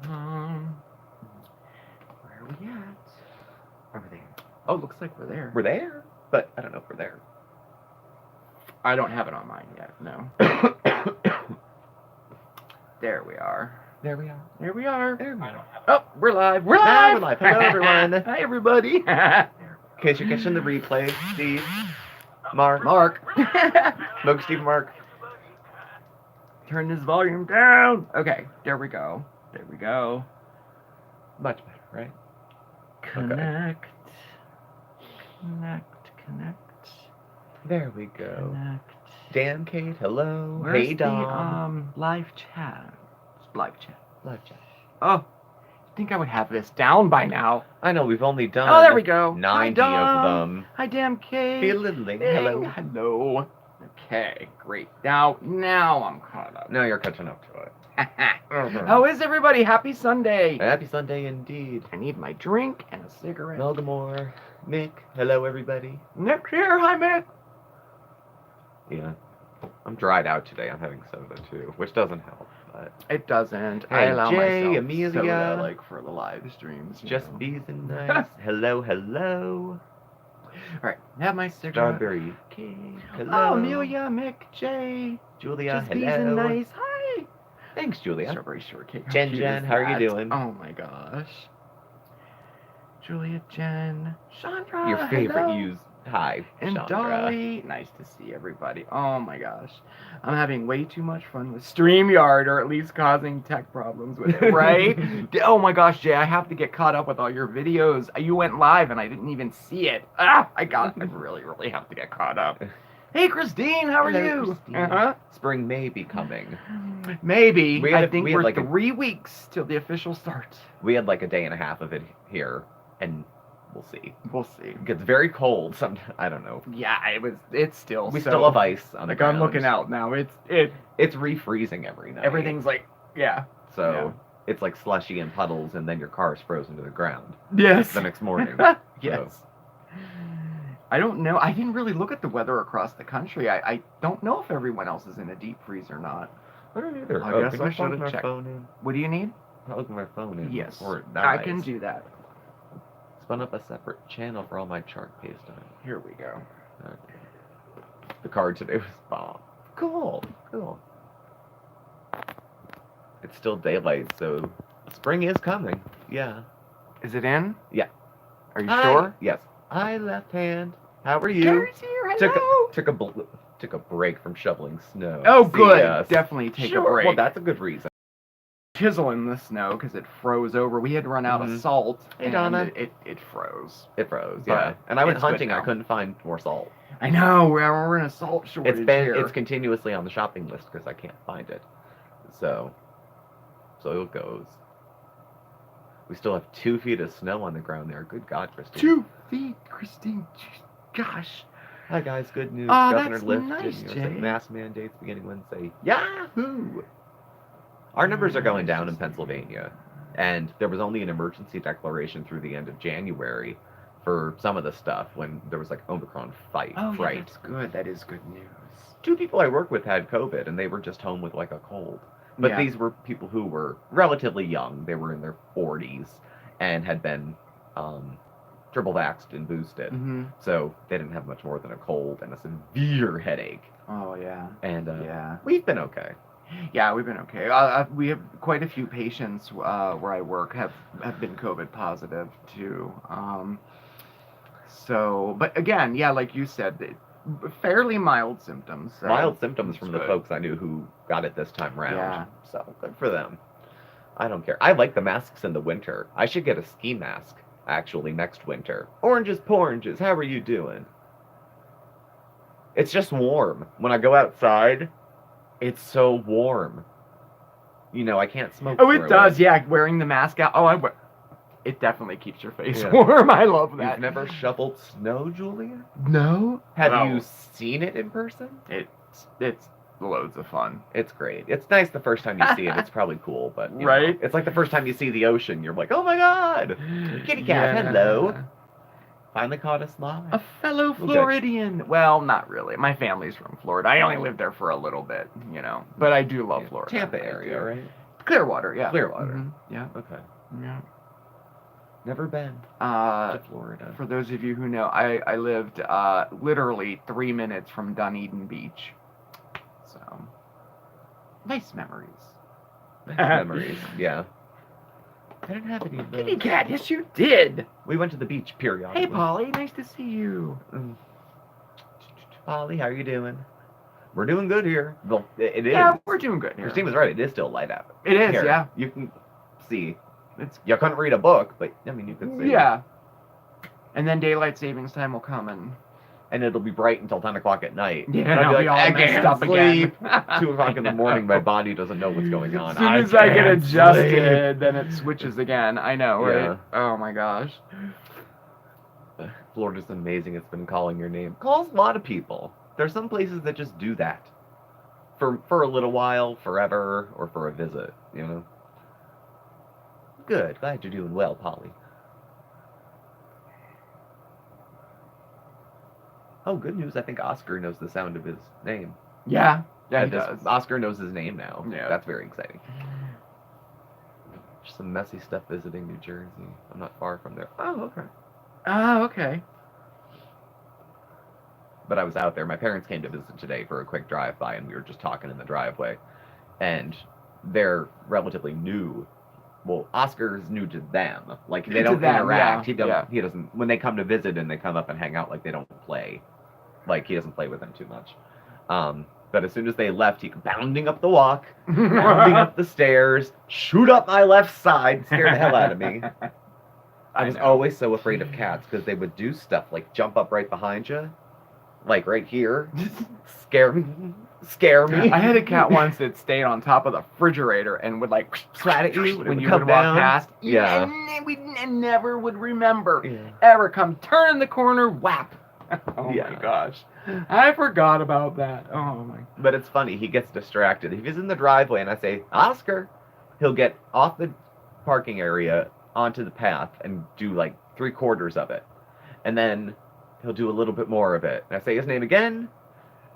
Where are we at? Over there. Oh, looks like we're there. We're there, but I don't know if we're there. I don't have it on mine yet, no. There we are. There we are. Here we are. There we are. Oh, we're live. We're Now live. we're live. Hello, everyone. Hi, everybody. In case you're catching the replay, Steve, Mark, SmokeySteveAndMarc. Turn this volume down. Okay, there we go. There we go. Much better, right? Connect. Connect. There we go. Connect. Dan, Kate, hello. Where's hey, Dom. the live chat? Live chat. Live chat. Oh, I think I would have this down by now. I know, we've only done Oh, there we go. 90 of them. Hi, damn Kate. Be a little late. Hello. Hello. Okay, great. Now I'm caught up. Now you're catching up to it. How is everybody? Happy Sunday. Happy Sunday indeed. I need my drink and a cigarette. Melgamore, Mick, hello everybody. Nick's here. Hi, Mick. Yeah. I'm dried out today. I'm having soda too, which doesn't help. But It doesn't. Hey, I allow Jay, myself Amelia. soda, like for the live streams. you just know. bees and nice. Hello. All right, have my cigarette. Strawberry cake. Hello. Oh, Amelia, Mick, Jay. Julia, Just hello. bees and nice. Hi. Thanks, Julia. Strawberry shortcake. Jen, cute Jen, is how are you that? doing? Oh my gosh. Julia, Jen, Chandra. Your favorite hello. use. Hi, And Chandra. Dolly. Nice to see everybody. Oh my gosh. I'm having way too much fun with StreamYard, or at least causing tech problems with it, right? Oh my gosh, Jay, I have to get caught up with all your videos. You went live and I didn't even see it. I really have to get caught up. Hey, Christine, how are Hello, you? Christine. Uh-huh. Spring may be coming. Maybe. We had I a- think we had we're like a- 3 weeks till the official start. We had like a day and a half of it here, and we'll see. We'll see. It gets very cold. I don't know. Yeah, it's still. We so, still have ice on the Like ground. I'm looking out now. It's refreezing every night. everything's like, yeah. So it's like slushy and puddles, and then your car's frozen to the ground Yes. the next morning. Yes. I don't know. I didn't really look at the weather across the country. I don't know if everyone else is in a deep freeze or not. I don't either. I guess can I you should plug have my checked. phone in? What do you need? Plug my phone in. Yes. Or it I dies. can do that. Spun up a separate channel for all my chart paste on. Here we go. Okay. The card today was bomb. Cool. It's still daylight, so spring is coming. Yeah. Is it in? Yeah. Are you sure? Yes. Hi, left hand. How are you? Gary's here. Hello. Took a break from shoveling snow. Oh, See good. ya. Definitely take Sure. a break. Well, that's a good reason. Chiseling the snow because it froze over. We had run out of Mhm. salt. Hey, and Donna. It froze. It froze, But yeah. And I went it's good hunting. I now. couldn't find more salt. I know. We're in a salt shortage here. It's continuously on the shopping list because I can't find it. So it goes. We still have 2 feet of snow on the ground there. Good God, Christine. 2 feet, Christine. Gosh. Hi guys, good news. Oh, Governor that's lifted nice, Jay. mask mandates beginning Wednesday. Yahoo! Our numbers are going down in Pennsylvania, and there was only an emergency declaration through the end of January for some of the stuff when there was like Omicron Oh, yeah, right? that's good. That is good news. 2 people I work with had COVID, and they were just home with like a cold. But Yeah. these were people who were relatively young. They were in their 40s and had been triple vaxxed and boosted. Mm-hmm. So they didn't have much more than a cold and a severe headache. Oh, yeah. And Yeah. we've been okay. Yeah, we've been okay. We have quite a few patients where I work have been COVID positive, too. But again, yeah, like you said, fairly mild symptoms. So Mild symptoms from the good. folks I knew who got it this time round. Yeah. So good for them. I don't care. I like the masks in the winter. I should get a ski mask, actually, next winter. Oranges, poranges, how are you doing? It's just warm. When I go outside, it's so warm. You know, I can't smoke. Oh, through it does, yeah. Wearing the mask out. Oh, it definitely keeps your face Yeah. warm. I love that. You've never shoveled snow, Julia? No. Have No. you seen it in person? It's loads of fun. It's great. It's nice the first time you see it. It's probably cool, but you Right? know, it's like the first time you see the ocean. You're like, oh my god, kitty cat, Yeah. hello. Finally caught us live. A fellow Okay. Floridian. Well, not really. My family's from Florida. I only lived there for a little bit, you know. But I do love Florida. Tampa I area, do. right? Clearwater, yeah. Clearwater. Yeah. Okay. Yeah. Never been Uh, to Florida. for those of you who know, I lived literally 3 minutes from Dunedin Beach. So, nice memories. Nice memories. Yeah. I didn't have any of those. Kitty cat, yes you did. We went to the beach periodically. Hey Polly, nice to see you. Polly, how are you doing? We're doing good here. Well, it is. Yeah, we're doing good here. Christine was right. It is still light out. It is, Here, yeah. You can see. It's You couldn't read a book, but I mean, you can see. yeah. And then daylight savings time will come And it'll be bright until 10 o'clock at night. yeah, and I'll be like, all I messed can't up sleep. again. 2 o'clock in the morning, my body doesn't know what's going on. As soon as I get can't adjusted, then it switches again. I know, right? Yeah. Oh my gosh. sleep. Florida's amazing. It's been calling your name. Calls a lot of people. There's some places that just do that. For a little while, forever, or for a visit, you know? Good. Glad you're doing well, Polly. Oh, good news. I think Oscar knows the sound of his name. Yeah. Yeah, he this- does. Oscar knows his name now. Yeah. That's very exciting. Just some messy stuff visiting New Jersey. I'm not far from there. Oh, okay. Oh, okay. But I was out there. My parents came to visit today for a quick drive-by, and we were just talking in the driveway. And they're relatively new. Well, Oscar's new to them. Like, they To don't them, interact. yeah, He doesn't. When they come to visit and they come up and hang out, like, they don't play. Like, he doesn't play with them too much. But as soon as they left, he came bounding up the walk, bounding up the stairs, shoot up my left side, scared the hell out of me. I was always so afraid of cats because they would do stuff like jump up right behind you, like right here, scare me. I had a cat once that stayed on top of the refrigerator and would like swat at you when you would walk past. Yeah. And we never would remember. Yeah. Ever come turn the corner, whap. Oh Yeah. my gosh. I forgot about that. Oh my. But it's funny, he gets distracted. If he's in the driveway and I say, Oscar, he'll get off the parking area onto the path and do like 3/4 of it. And then he'll do a little bit more of it. And I say his name again,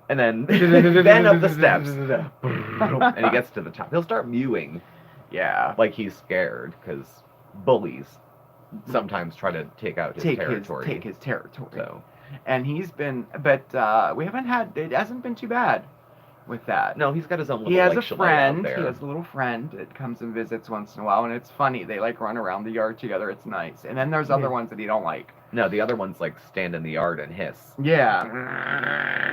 and then then up the steps. And he gets to the top. He'll start mewing Yeah. like he's scared, because bullies sometimes try to take out his territory. Take his territory. So, And he's been, but we haven't had, it hasn't been too bad with that. no, he's got his own little He has like, a chalet out friend. there. He has a little friend that comes and visits once in a while, and it's funny. They like run around the yard together. It's nice. And then there's other ones that he don't like. No, the other ones like stand in the yard and hiss. Yeah.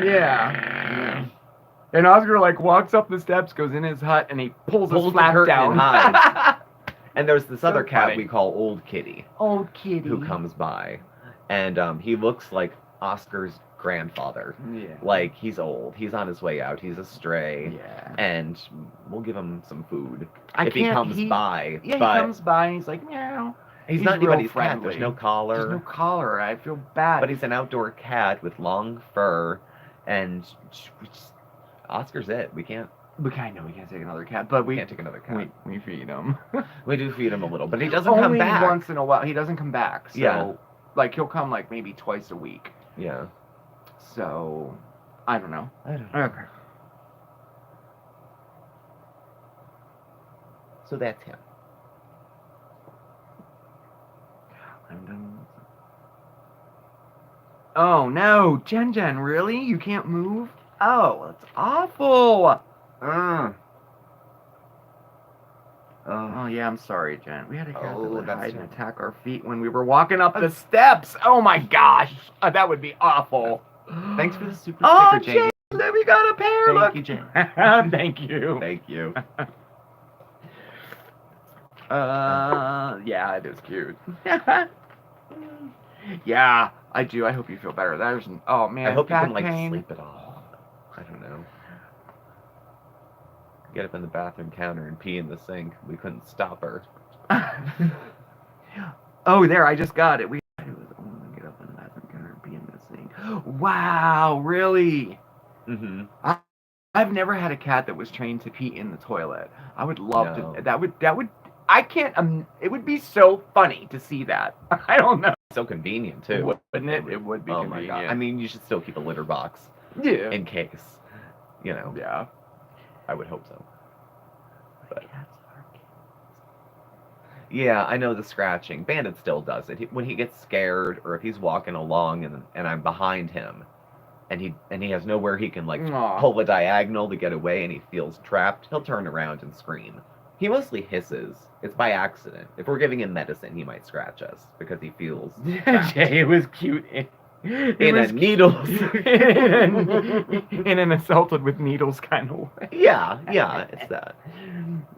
Yeah. And Oscar like walks up the steps, goes in his hut, and he pulls his the flap curtain down. and hides. And there's this So other cat funny. we call Old Kitty, Old kitty. who comes by, and he looks like Oscar's grandfather. Yeah. Like, he's old, he's on his way out, he's a stray, Yeah. and we'll give him some food I if he can't- comes by. Yeah, but he comes by and he's like, meow. he's he's not real anybody's cat. friendly. There's no collar. There's no collar. I feel bad. But he's an outdoor cat with long fur, and Oscar's it. We can't we kind of we can't take another cat, but we take another cat. we feed him. We do feed him a little, but he doesn't come Only back. once in a while. He doesn't come back. So, Yeah. like he'll come like maybe twice a week. Yeah. So, I don't know. I don't know. Okay. So that's him. I'm done. Oh no, Jen, really? You can't move? Oh, that's awful. Oh yeah, I'm sorry, Jen. We had a cat that would that's hide and terrible. attack our feet when we were walking up the steps. Oh my gosh, that would be awful. Thanks for the super Oh, sticker, Jamie. Jen, we got a pair. Thank Look. you, Jane. Thank you. Thank you. Yeah, it is cute. Yeah, I do. I hope you feel better. There's an, oh man, I hope you back can like pain. sleep it off. I don't know. Get up in the bathroom counter and pee in the sink. We couldn't stop her. Oh, there, I just got it. We get up in the bathroom counter and pee in the sink. Wow, really? Mm-hmm. I've never had a cat that was trained to pee in the toilet. I would love No. to. That would. I can't. It would be so funny to see that. I don't know. So convenient too. Wouldn't it? It would be Oh convenient. my god. I mean, you should still keep a litter box yeah. in case. You know. Yeah. I would hope so. But Cats are Yeah, I know the scratching. Bandit still does it. When he gets scared, or if he's walking along and I'm behind him, and he has nowhere he can like Aw. pull a diagonal to get away, and he feels trapped, he'll turn around and scream. He mostly hisses. It's by accident. If we're giving him medicine, he might scratch us because he feels trapped. Jay was cute In a needles. in an assaulted with needles kind of way. Yeah, it's that.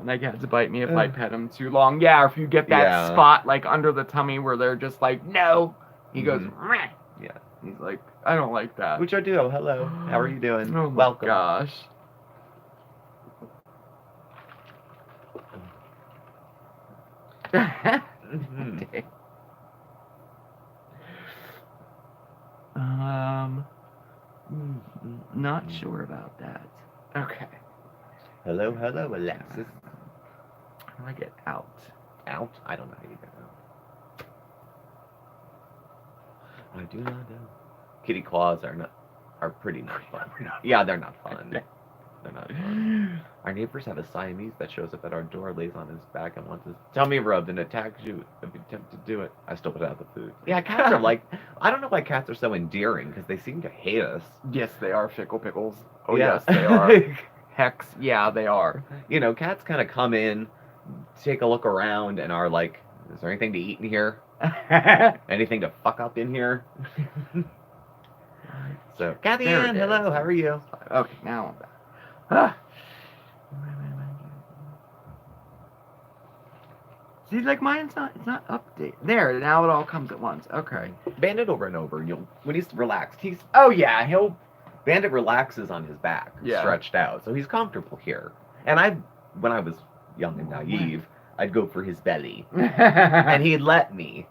Like, had to bite me if I pet him too long. Yeah, or if you get that Yeah. spot like under the tummy where they're just like, no. He goes, Mhm. Yeah. He's like, I don't like that. Mucho duo, hello. How are you doing? Oh my Welcome. gosh. Mhm. Not sure about that. Okay. Hello, Alexis. How do I get out? Out? I don't know how you get out. I do not know. Kitty claws are pretty not fun. Yeah, they're not fun. They're not fun. Our neighbors have a Siamese that shows up at our door, lays on his back, and wants to tummy rubbed and attacks you if you attempt to do it. I still put out the food. Yeah, cats are like, I don't know why cats are so endearing, because they seem to hate us. Yes, they are fickle pickles. Oh, Yeah. yes, they are. Hex, yeah, they are. You know, cats kind of come in, take a look around, and are like, is there anything to eat in here? Anything to fuck up in here? So, Kathy There it Ann, is. hello, how are you? Okay, now I'm back. Ah. See, like mine's not. It's not updated. There, now it all comes at once. Okay. Bandit will run over. When he's relaxed, Oh yeah, he'll. Bandit relaxes on his back, Yeah. stretched out, so he's comfortable here. And when I was young and naive, I'd go for his belly, and he'd let me.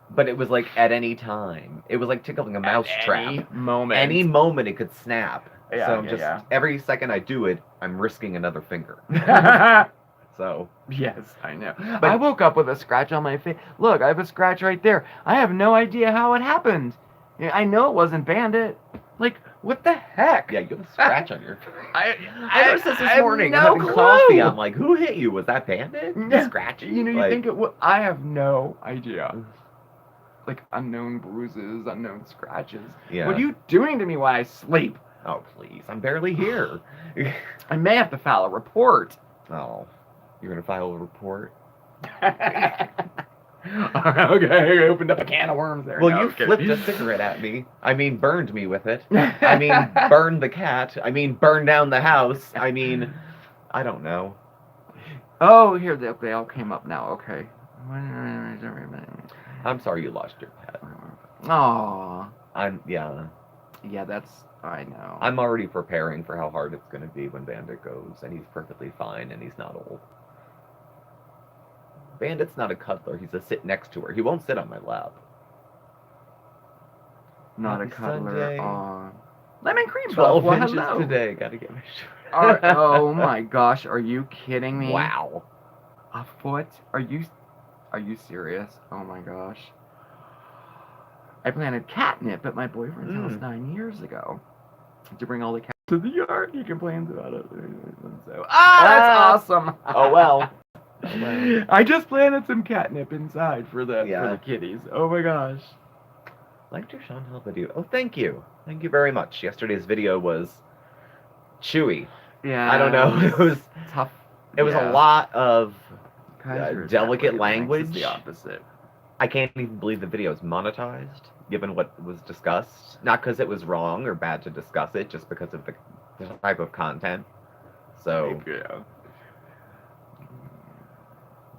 But it was like at any time. It was like tickling a mouse trap. Any moment. Any moment it could snap. Yeah, so yeah. every second I do it, I'm risking another finger. So Yes, I know. But- I woke up with a scratch on my face. Look, I have a scratch right there. I have no idea how it happened. Yeah, I know it wasn't Bandit. Like, what the heck? yeah, you have a scratch on your. I I noticed this have morning. no I'm having clue. coffee. I'm like, who hit you? Was that Bandit? Yeah. Scratchy? You know, you Like, think it would. I have no idea. Like, unknown bruises, unknown scratches. Yeah. What are you doing to me while I sleep? Oh please, I'm barely here. I may have to file a report. Oh, you're gonna file a report? Okay, I opened up a can of worms there. Well, No, you I'm kidding. flipped a cigarette at me. I mean, burned me with it. I mean, burned the cat. I mean, burned down the house. I mean, I don't know. Oh, here they all came up now. Okay. I'm sorry you lost your pet. Aw. Yeah, that's. I know. I'm already preparing for how hard it's gonna be when Bandit goes, and he's perfectly fine, and he's not old. Bandit's not a cuddler. He's a sit next to her. He won't sit on my lap. Not Happy a cuddler. Sunday. Aw. Lemon cream 12 puff. Well, inches hello. today. Gotta get my shirt. Oh my gosh, are you kidding me? Wow. A foot? Are you serious? Oh my gosh. I planted catnip at my boyfriend's house 9 years ago. To bring all the cats to the yard. He complains about it. So, that's awesome. Oh well. I just planted some catnip inside for the kitties. Oh my gosh. Liked your Chantal video. Oh, thank you. Thank you very much. Yesterday's video was chewy. Yeah. I don't know. It was tough. It was Yeah. a lot of Kaiser's delicate that way, Max, language. is the opposite. I can't even believe the video is monetized, given what was discussed. Not because it was wrong or bad to discuss it, just because of the type of content. So, Yeah.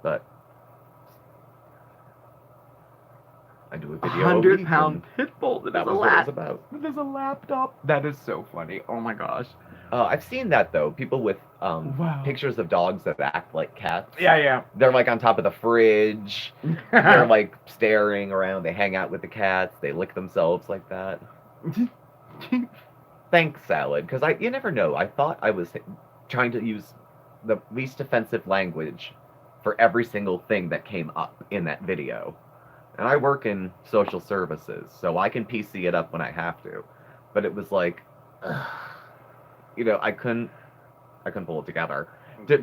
but I do a video. a week, 100-pound and pit bull. That was what it was about. There's a laptop. That is so funny. Oh my gosh. I've seen that though. People with Wow. pictures of dogs that act like cats. Yeah. They're like on top of the fridge. They're like staring around. They hang out with the cats. They lick themselves like that. Thanks, Salad. Because you never know. I thought I was trying to use the least offensive language for every single thing that came up in that video. And I work in social services, so I can PC it up when I have to. But it was like, you know, I couldn't pull it together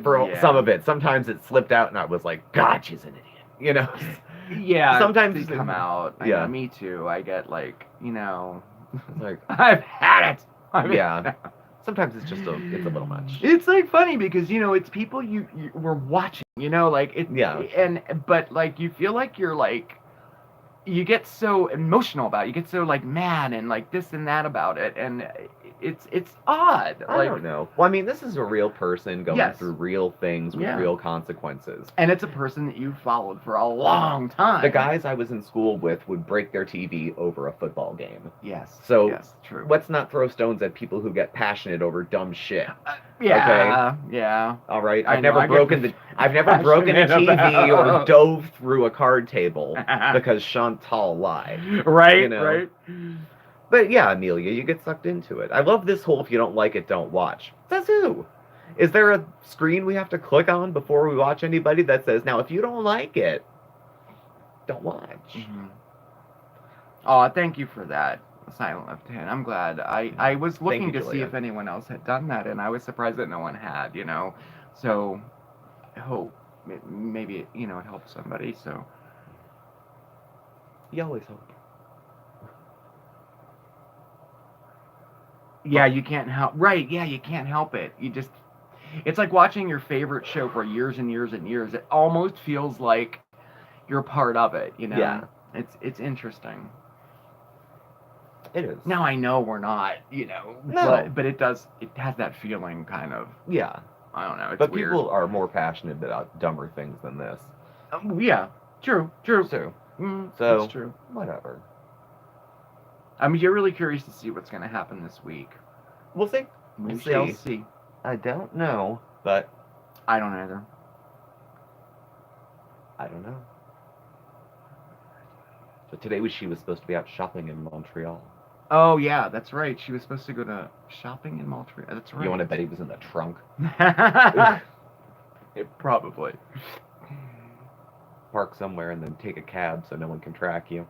for Yeah. some of it. Sometimes it slipped out, and I was like, God, she's an idiot. You know, Yeah, sometimes they come out. Yeah. Me too. I get like, It's like, I've had it. yeah. Sometimes it's a little much. It's like funny because it's people you were watching. Like it. Yeah. But like you feel like you're like. You get so emotional about it. You get so like mad and like this and that about it, and it's odd. I don't know. Well, I mean, this is a real person going Yes. through real things with Yeah. real consequences. And it's a person that you followed for a long time. The guys I was in school with would break their TV over a football game. Yes. So yes, true. let's not throw stones at people who get passionate over dumb shit. Yeah. Yeah. All right. I I've know, never I get broken a passionate TV or about- dove through a card table because Chantal lied. Right. You know? Right. But yeah, Amelia, you get sucked into it. I love this whole if you don't like it, don't watch. Says who? Is there a screen we have to click on before we watch anybody that says, now if you don't like it, don't watch? Mm-hmm. Oh, thank you for that, Silent Left Hand. I'm glad. I was looking to see if anyone else had done that, and I was surprised that no one had, So I hope maybe, it helps somebody, so. You always hope. Yeah, you can't help. Right, yeah, you can't help it. It's like watching your favorite show for years and years and years. It almost feels like you're part of it, Yeah. It's interesting. It is. Now I know we're not, No. but it has that feeling kind of. Yeah. I don't know. It's but weird. People are more passionate about dumber things than this. Yeah, true. So, that's true. Whatever. I mean, you're really curious to see what's going to happen this week. We'll see. We shall see. I don't know, but I don't either. I don't know. So today she was supposed to be out shopping in Montreal. Oh yeah, that's right. She was supposed to go to shopping in Montreal. That's right. You want to bet he was in the trunk? Probably. Park somewhere and then take a cab so no one can track you.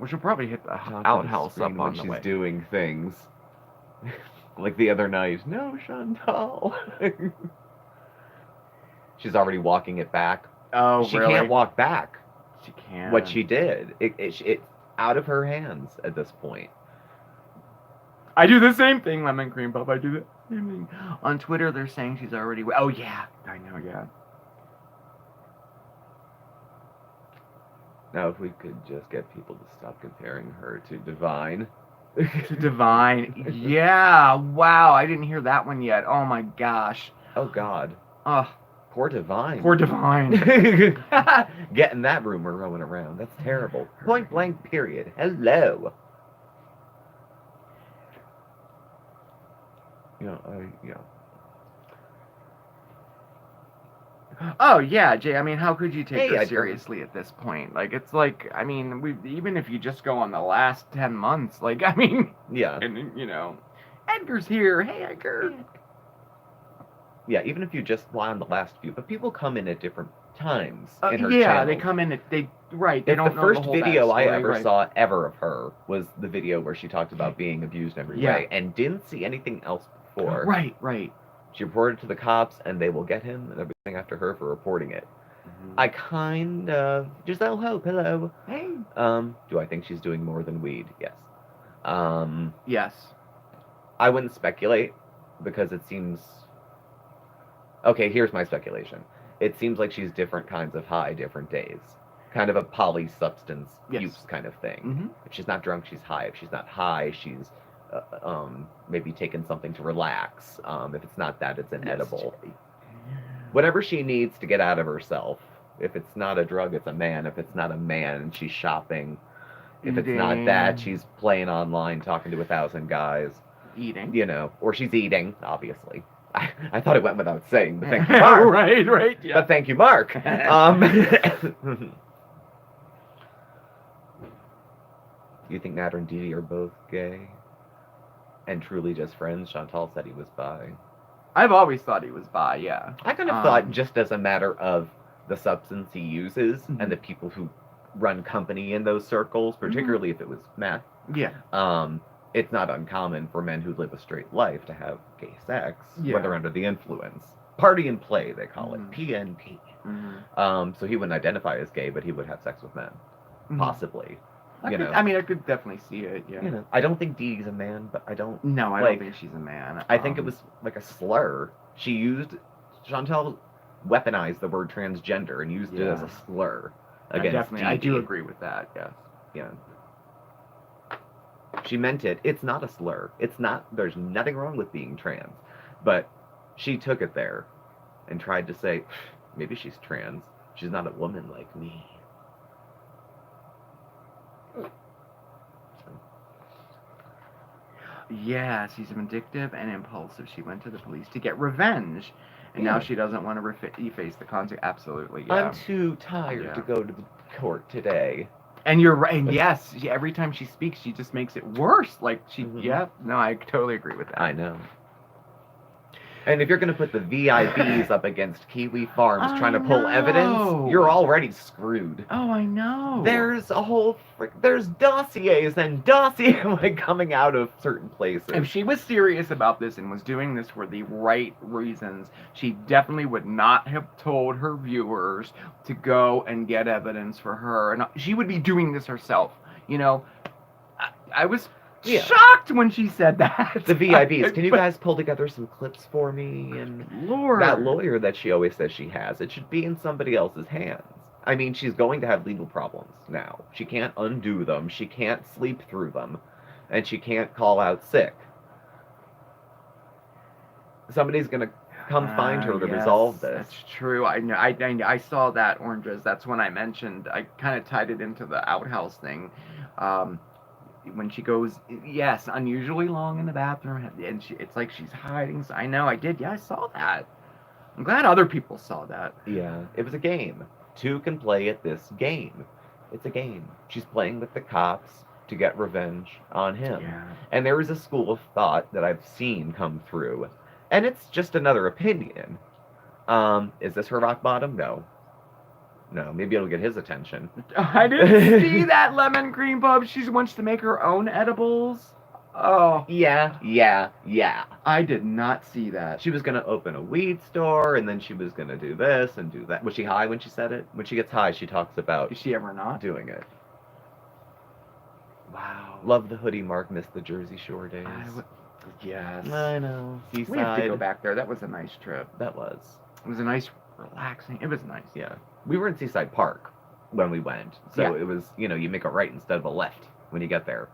We should probably hit the outhouse up on the way. She's doing things. Like the other night. No, Chantal. She's already walking it back. Oh, she really? can't walk back. She can't. What she did. It's out of her hands at this point. I do the same thing, Lemon Cream Puff. I do the same thing. On Twitter, they're saying she's already... Oh, yeah. I know, yeah. Now, if we could just get people to stop comparing her to Divine. To Divine. Yeah. Wow. I didn't hear that one yet. Oh, my gosh. Oh, God. Oh, Poor Divine. poor Divine. Getting that rumor rolling around. That's terrible. Point blank, period. Hello. Oh, yeah, Jay. I mean, how could you take Hey, her seriously at this point? Like, it's like, I mean, even if you just go on the last 10 months, like, I mean... Yeah. And, Edgar's here. Hey, Edgar. Yeah, even if you just fly on the last few, but people come in at different times in her yeah, channel. they come in. They don't the know first the whole video I backstory, ever right. saw ever of her was the video where she talked about being abused in every way, and didn't see anything else before. Right. She reported to the cops, and they will get him and everything after her for reporting it. Mm-hmm. I kind of Giselle Hope, hello. Hey. Do I think she's doing more than weed? Yes. Yes. I wouldn't speculate because it seems. Okay, here's my speculation. It seems like she's different kinds of high, different days. Kind of a polysubstance use kind of thing. Mm-hmm. If she's not drunk, she's high. If she's not high, she's maybe taking something to relax. If it's not that, it's an edible. Whatever she needs to get out of herself. If it's not a drug, it's a man. If it's not a man, she's shopping. If it's not that, she's playing online, talking to 1,000 guys. Eating. Or she's eating, obviously. I thought it went without saying, but thank you, Mark. right, yeah. But thank you, Mark. You think Nat and Dee are both gay? And truly just friends? Chantal said he was bi. I've always thought he was bi, yeah. I kind of thought just as a matter of the substance he uses and the people who run company in those circles, particularly if it was meth. Yeah. It's not uncommon for men who live a straight life to have gay sex, whether under the influence. party and play, they call it. Mhm. PNP. Mhm. So he wouldn't identify as gay, but he would have sex with men. Possibly. You know. I mean, I could definitely see it, yeah. You know, I don't think Dee's a man, but I don't. No, I like, don't think she's a man. I think it was like a slur. Chantal weaponized the word transgender and used it as a slur against definitely, I do Dee. agree with that, yes. Yeah. She meant it. It's not a slur. It's not, there's nothing wrong with being trans. But she took it there and tried to say, maybe she's trans. She's not a woman like me. Yes, she's vindictive and impulsive. She went to the police to get revenge, and now she doesn't want to face the consequences. Absolutely, yeah. I'm too tired to go to the court today. And you're right. And yes, every time she speaks, she just makes it worse. Like yeah. No, I totally agree with that. I know. And if you're going to put the VIBs up against Kiwi Farms trying to pull evidence, you're already screwed. Oh, I know. There's a whole there's dossiers and dossiers like coming out of certain places. If she was serious about this and was doing this for the right reasons, she definitely would not have told her viewers to go and get evidence for her. And she would be doing this herself. You know, I was shocked when she said that. The VIBs. Can you guys pull together some clips for me? And Lord, that lawyer that she always says she has, it should be in somebody else's hands. I mean, she's going to have legal problems now. She can't undo them. She can't sleep through them. And she can't call out sick. Somebody's going to come find her to resolve this. That's true. I know. I saw that, Oranges. That's when I mentioned. I kind of tied it into the outhouse thing. When she goes, unusually long in the bathroom, and it's like she's hiding. So I know. I did. Yeah, I saw that. I'm glad other people saw that. Yeah, it was a game. Two can play at this game. It's a game. She's playing with the cops to get revenge on him. Yeah. And there is a school of thought that I've seen come through. And it's just another opinion. Is this her rock bottom? No. No, maybe it'll get his attention. I didn't see that lemon cream puff. She wants to make her own edibles. Oh. Yeah. I did not see that. She was going to open a weed store, and then she was going to do this and do that. Was she high when she said it? When she gets high, she talks about... Is she ever not? Doing it. Wow. Love the hoodie, Mark. Missed the Jersey Shore days. Yes. I know. Seaside. We have to go back there. That was a nice trip. That was. It was a nice, relaxing... It was nice. Yeah. We were in Seaside Park when we went. So it was, you make a right instead of a left when you get there.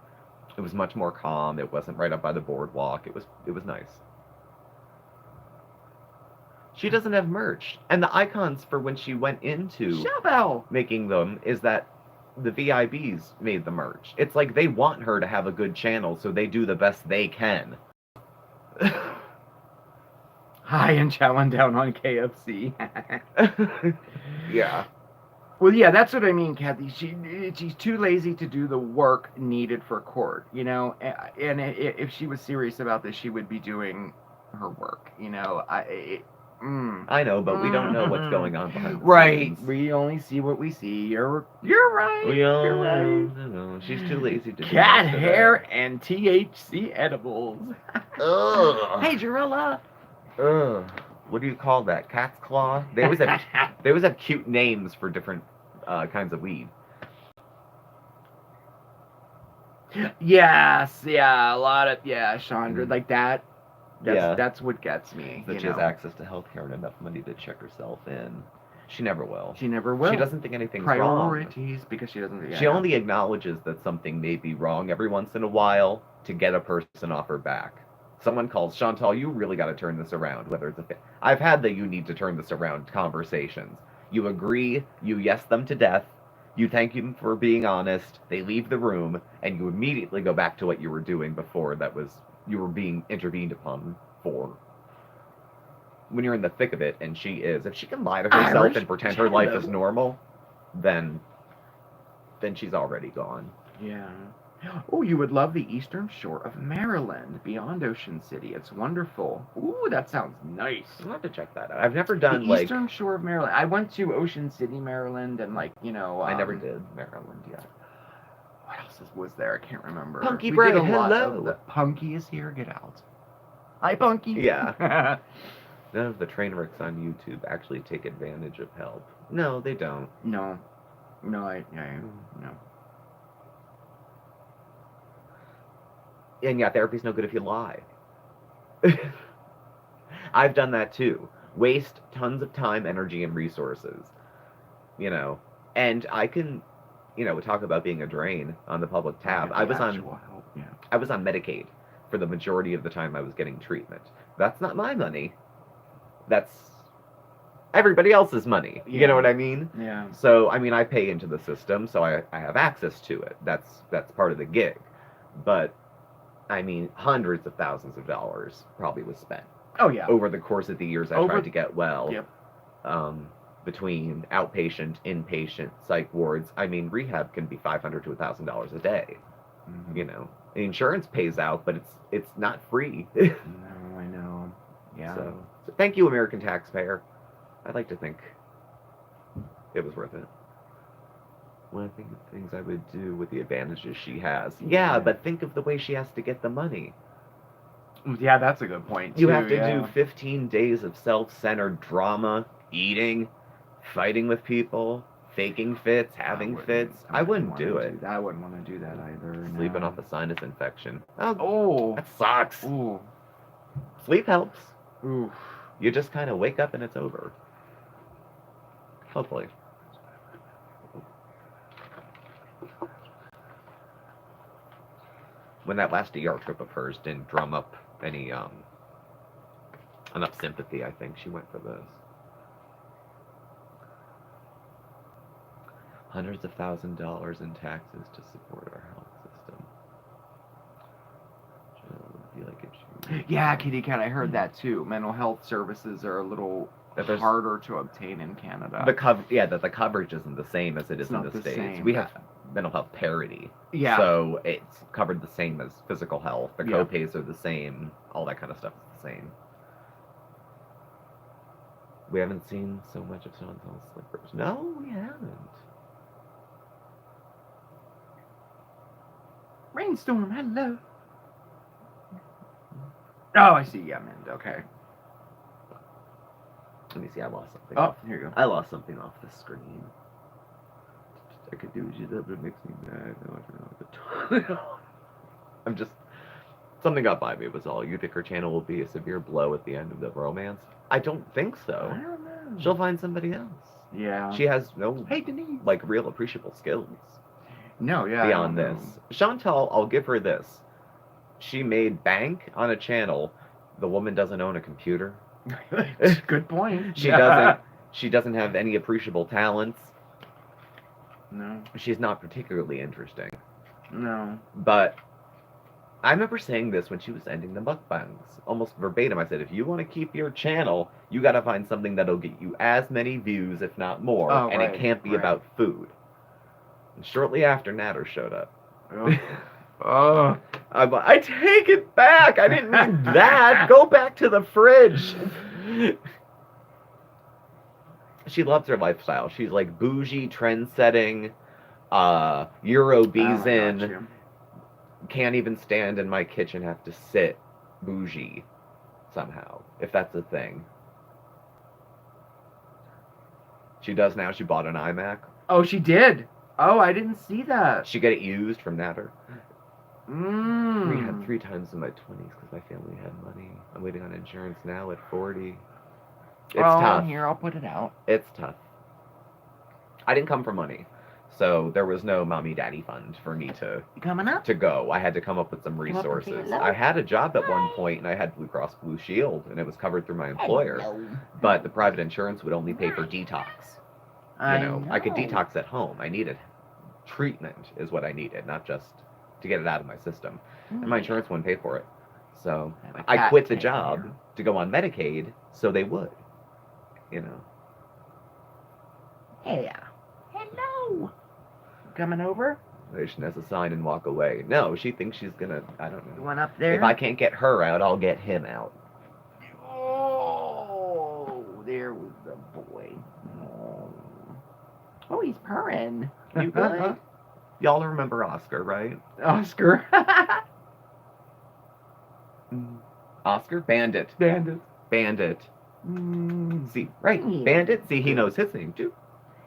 It was much more calm. It wasn't right up by the boardwalk. It was nice. She doesn't have merch. And the icons for when she went into making them is that the VIBs made the merch. It's like they want her to have a good channel, so they do the best they can. Hi, and chowing down on KFC. Yeah. Well, yeah, that's what I mean, Kathy. She's too lazy to do the work needed for court, And if she was serious about this, she would be doing her work, I know, but we don't know what's going on behind the scenes. Right. We only see what we see. You're right. You're right. No, she's too lazy to do cat hair and THC edibles. Ugh. Hey, Jarilla. Ugh. What do you call that? Cat's claw? They always have cute names for different kinds of weed. Yes, yeah, a lot of Chandra, like that. That's what gets me. That she has access to healthcare and enough money to check herself in. She never will. She never will. She doesn't think anything's priorities wrong. Because she doesn't. She only acknowledges that something may be wrong every once in a while to get a person off her back. Someone calls, Chantal, you really got to turn this around. Whether it's I've had the you need to turn this around conversations. You agree, you yes them to death, you thank them for being honest, they leave the room, and you immediately go back to what you were doing before you were being intervened upon for. When you're in the thick of it, and she is, if she can lie to herself and pretend her life is normal, then she's already gone. Yeah. Oh, you would love the Eastern Shore of Maryland, beyond Ocean City. It's wonderful. Ooh, that sounds nice. I'll have to check that out. I've never done the Eastern Shore of Maryland. I went to Ocean City, Maryland, and I never did Maryland yet. What else was there? I can't remember. Punky Braid, hello. Punky is here. Get out. Hi, Punky. Yeah. None of the train wrecks on YouTube actually take advantage of help. No, they don't. No. No, no. And yeah, therapy's no good if you lie. I've done that too. Waste tons of time, energy, and resources. You know, and I can, talk about being a drain on the public tab. I was on Medicaid for the majority of the time I was getting treatment. That's not my money. That's everybody else's money. Yeah. You know what I mean? Yeah. So, I mean, I pay into the system, so I have access to it. That's part of the gig. But, I mean, hundreds of thousands of dollars probably was spent. Oh, yeah. Over the course of the years I tried to get well. Yep. Between outpatient, inpatient, psych wards. I mean, rehab can be $500 to $1,000 a day. Mm-hmm. You know, the insurance pays out, but it's not free. No, I know. Yeah. So thank you, American taxpayer. I'd like to think it was worth it. One of the things I would do with the advantages she has. Yeah, but think of the way she has to get the money. Yeah, that's a good point, too. You have to do 15 days of self-centered drama, eating, fighting with people, faking fits, having fits. I wouldn't do it. I wouldn't want to do that either. Sleeping off a sinus infection. Oh. That sucks. Ooh. Sleep helps. Ooh. You just kind of wake up and it's over. Hopefully. When that last ER trip of hers didn't drum up any enough sympathy, I think she went for this. Hundreds of $1,000s in taxes to support our health system. Yeah, Kitty Cat, I heard that too. Mental health services are a little harder to obtain in Canada. The coverage isn't the same as it is in the States. Same. We have mental health parity. Yeah. So it's covered the same as physical health. The co-pays are the same. All that kind of stuff is the same. We haven't seen so much of Chantal's slippers. No, we haven't. Rainstorm, hello. Oh, I see. Yeah, man. Okay. Let me see. I lost something. Oh, here you go. I lost something off the screen. I could do that, but it makes me mad. I'm just... Something got by me was all. You think her channel will be a severe blow at the end of the romance? I don't think so. I don't know. She'll find somebody else. Yeah. She has no, Denise. real appreciable skills. No, yeah. Beyond this. Chantal, I'll give her this. She made bank on a channel. The woman doesn't own a computer. Good point. She doesn't have any appreciable talents. No. She's not particularly interesting. No. But I remember saying this when she was ending the mukbangs. Almost verbatim. I said, if you want to keep your channel, you got to find something that'll get you as many views, if not more. And it can't be about food. And shortly after, Natter showed up. Oh. I take it back. I didn't mean that. Go back to the fridge. She loves her lifestyle. She's like bougie, trend-setting, Euro-beezin'. Can't even stand in my kitchen, have to sit bougie somehow, if that's a thing. She does now. She bought an iMac. Oh, she did. Oh, I didn't see that. She got it used from Natter. We had 3 times in my 20s because my family had money. I'm waiting on insurance now at 40. It's tough. Here, I'll put it out. It's tough. I didn't come for money, so there was no mommy-daddy fund for me to coming up to go. I had to come up with some resources. I had a job at one point, and I had Blue Cross Blue Shield, and it was covered through my employer. But the private insurance would only pay for detox. I could detox at home. I needed treatment, is what I needed, not just to get it out of my system. And my insurance wouldn't pay for it. So I quit the job to go on Medicaid, so they would. Hey, hello. Coming over? She has a sign and walk away. No, she thinks she's gonna, I don't know. One up there? If I can't get her out, I'll get him out. Oh, there was the boy. Oh, he's purring. You good? Y'all remember Oscar, right? Oscar. Oscar? Bandit. Bandit. See, right, Bandit. See, he knows his name too.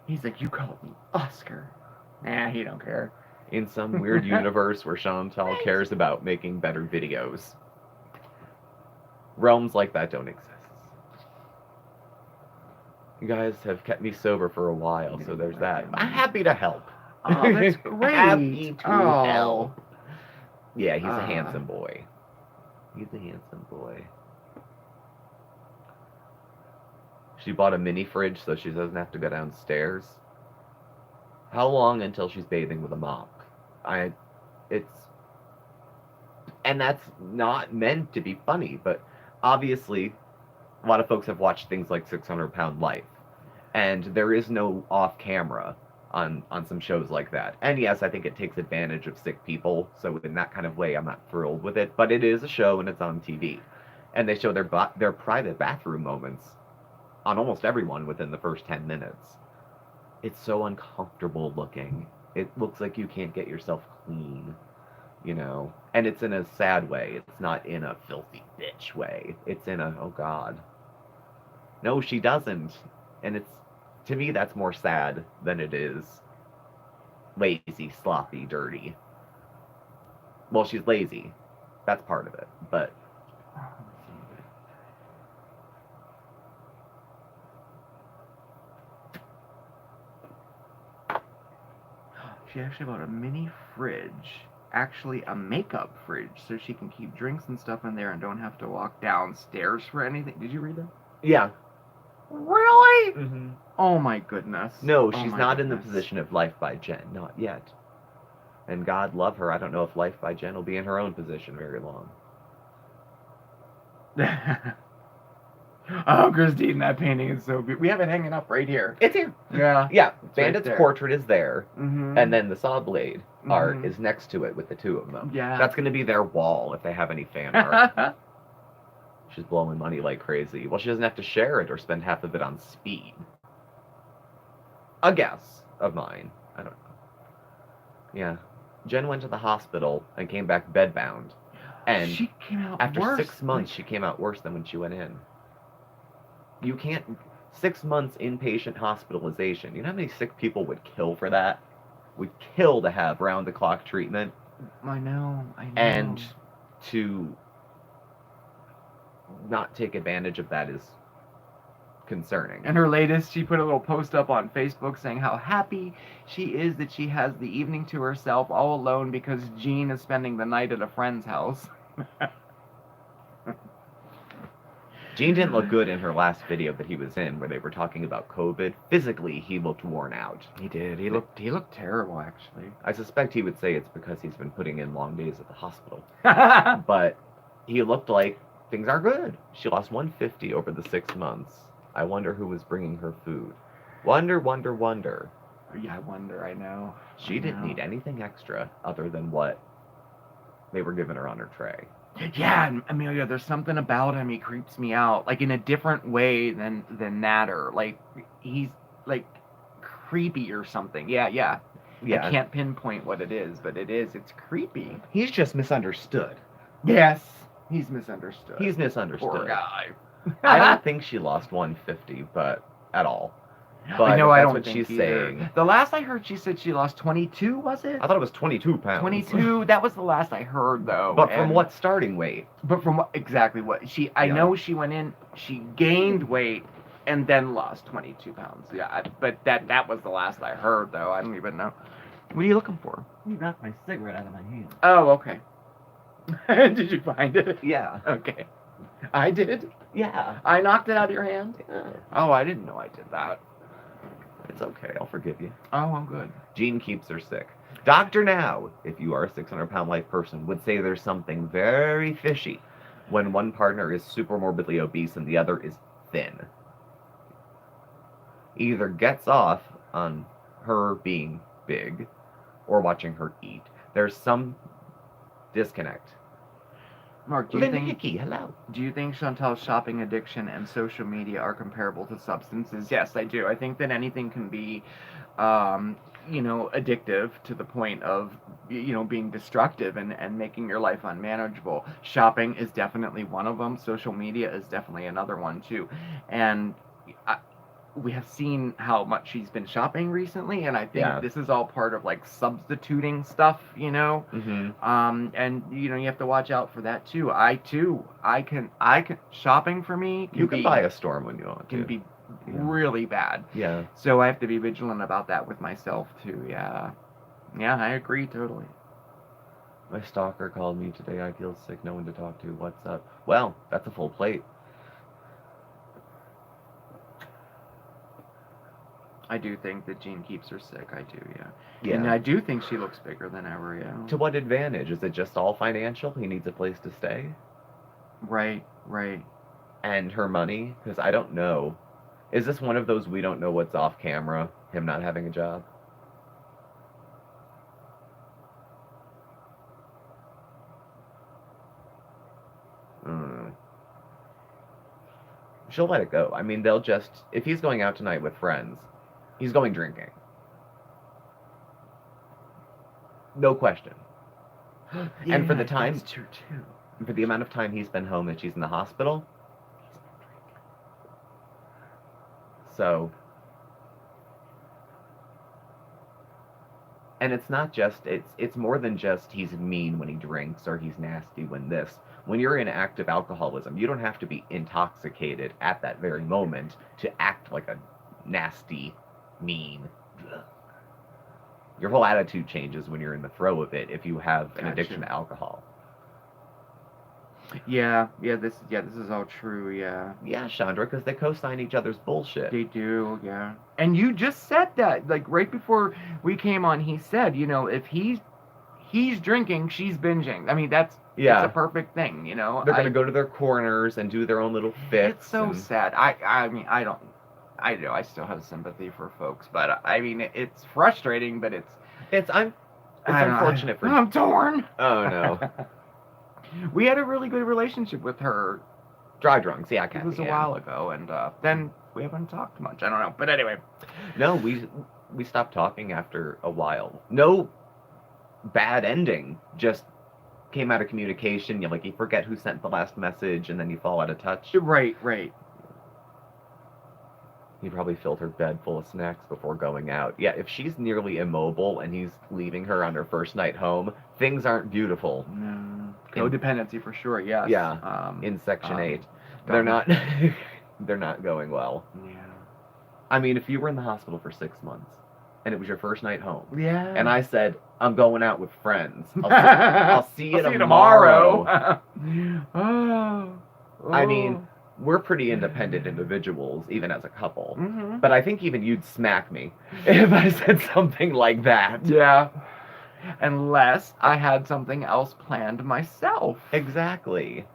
He's like, you called me Oscar. Nah, he don't care. In some weird universe where Chantal cares about making better videos. Realms like that don't exist. You guys have kept me sober for a while, so there's that. I'm happy to help. Oh, that's great. Happy to Oh. help. Yeah, he's a handsome boy. He's a handsome boy. She bought a mini fridge so she doesn't have to go downstairs. How long until she's bathing with a mop? And that's not meant to be funny, but obviously a lot of folks have watched things like 600-Pound Life, and there is no off-camera on some shows like that. And yes, I think it takes advantage of sick people, so in that kind of way, I'm not thrilled with it. But it is a show, and it's on TV, and they show their private bathroom moments on almost everyone within the first 10 minutes. It's so uncomfortable looking. It looks like you can't get yourself clean, you know? And it's in a sad way. It's not in a filthy bitch way. It's in a, oh God. No, she doesn't. And it's, to me, that's more sad than it is lazy, sloppy, dirty. Well, she's lazy. That's part of it. But she actually bought a mini fridge, actually a makeup fridge, so she can keep drinks and stuff in there and don't have to walk downstairs for anything. Did you read that? yeah. Really? Mm-hmm. Oh my goodness. No, Oh she's my not in the goodness. position of Life by Jen. Not yet. And God love her. I don't know if Life by Jen will be in her own position very long. Oh, Christine, that painting is so beautiful. We have it hanging up right here. It's here. Yeah. Yeah, It's Bandit's right there. portrait is there, Mm-hmm. and then the saw blade art Mhm. is next to it with the two of them. Yeah. That's going to be their wall if they have any fan art. She's blowing money like crazy. Well, she doesn't have to share it or spend half of it on speed. A guess of mine. I don't know. Yeah. Jen went to the hospital and came back bedbound. And she came out after worse. 6 months, she came out worse than when she went in. You can't... 6 months inpatient hospitalization. You know how many sick people would kill for that? Would kill to have round-the-clock treatment. I know. And to not take advantage of that is concerning. And her latest, she put a little post up on Facebook saying how happy she is that she has the evening to herself all alone because Jean is spending the night at a friend's house. Jean didn't look good in her last video that he was in, where they were talking about COVID. Physically, he looked worn out. He did. He looked terrible, actually. I suspect he would say it's because he's been putting in long days at the hospital. But he looked like things are good. She lost 150 over the 6 months. I wonder who was bringing her food. Wonder. Yeah, I wonder. I know. She didn't need anything extra other than what they were giving her on her tray. Yeah, and Amelia, there's something about him. He creeps me out, like in a different way than Natter. Like he's like creepy or something. Yeah. I can't pinpoint what it is, but it is. It's creepy. He's just misunderstood. Yes, he's misunderstood. He's misunderstood. Poor guy. I don't think she lost 150, but at all. But I know. if I that's don't what think she's either. saying. The last I heard, she said she lost 22. Was it? I thought it was 22 pounds. 22. That was the last I heard, though. But from what starting weight? But from what, exactly what she? I know she went in. She gained weight and then lost 22 pounds. Yeah, but that was the last I heard, though. I don't even know. What are you looking for? You knocked my cigarette out of my hand. Oh, okay. Did you find it? Yeah. Okay. I did. Yeah. I knocked it out of your hand. Yeah. Oh, I didn't know I did that. It's okay. I'll forgive you. Oh, I'm good. Jean keeps her sick. Dr. Now, if you are a 600-pound life person, would say there's something very fishy when one partner is super morbidly obese and the other is thin. Either gets off on her being big or watching her eat. There's some disconnect. Mark, do Linda you Hickey, hello. think Chantal's shopping addiction and social media are comparable to substances? Yes, I do. I think that anything can be addictive to the point of, being destructive and making your life unmanageable. Shopping is definitely one of them. Social media is definitely another one too. And we have seen how much she's been shopping recently, and I think Yeah. this is all part of like substituting stuff, Mm-hmm. and you have to watch out for that too. I can shopping for me can You can be, buy a storm when you want to. can be Yeah. really bad. Yeah. So I have to be vigilant about that with myself too. Yeah, I agree totally. My stalker called me today. I feel sick. No one to talk to. What's up? Well, that's a full plate. I do think that Jean keeps her sick. I do, yeah. Yeah. And I do think she looks bigger than ever, yeah. To what advantage? Is it just all financial? He needs a place to stay? Right. And her money? Because I don't know. Is this one of those we don't know what's off camera? Him not having a job? She'll let it go. I mean, they'll just... If he's going out tonight with friends, he's going drinking. No question. And for the time... That's true, too. For the amount of time he's been home and she's in the hospital... So... And it's not just... It's more than just he's mean when he drinks or he's nasty when this... When you're in active alcoholism, you don't have to be intoxicated at that very moment to act like a nasty, mean. Your whole attitude changes when you're in the throe of it if you have an addiction to alcohol. Yeah, this is all true, yeah. Yeah, Chandra, because they co-sign each other's bullshit. They do, yeah. And you just said that, like right before we came on, he said, if he's drinking, she's binging. I mean, that's Yeah. a perfect thing, They're going to go to their corners and do their own little fits. It's so sad. I mean, I know I still have sympathy for folks, but I mean, it's frustrating, but it's unfortunate for... I'm torn. Oh, no. We had a really good relationship with her. Dry drunks, yeah, It was a while ago, and then we haven't talked much. I don't know, but anyway. No, we stopped talking after a while. No bad ending, just came out of communication. You forget who sent the last message, and then you fall out of touch. Right. He probably filled her bed full of snacks before going out. Yeah, if she's nearly immobile and he's leaving her on her first night home, things aren't beautiful. No. Codependency for sure, yes. Yeah, in Section 8. They're not going well. Yeah. I mean, if you were in the hospital for 6 months, and it was your first night home, yeah, and I said, I'm going out with friends, I'll see you tomorrow. I mean, we're pretty independent individuals, even as a couple. Mm-hmm. But I think even you'd smack me if I said something like that. Yeah. Unless I had something else planned myself. Exactly.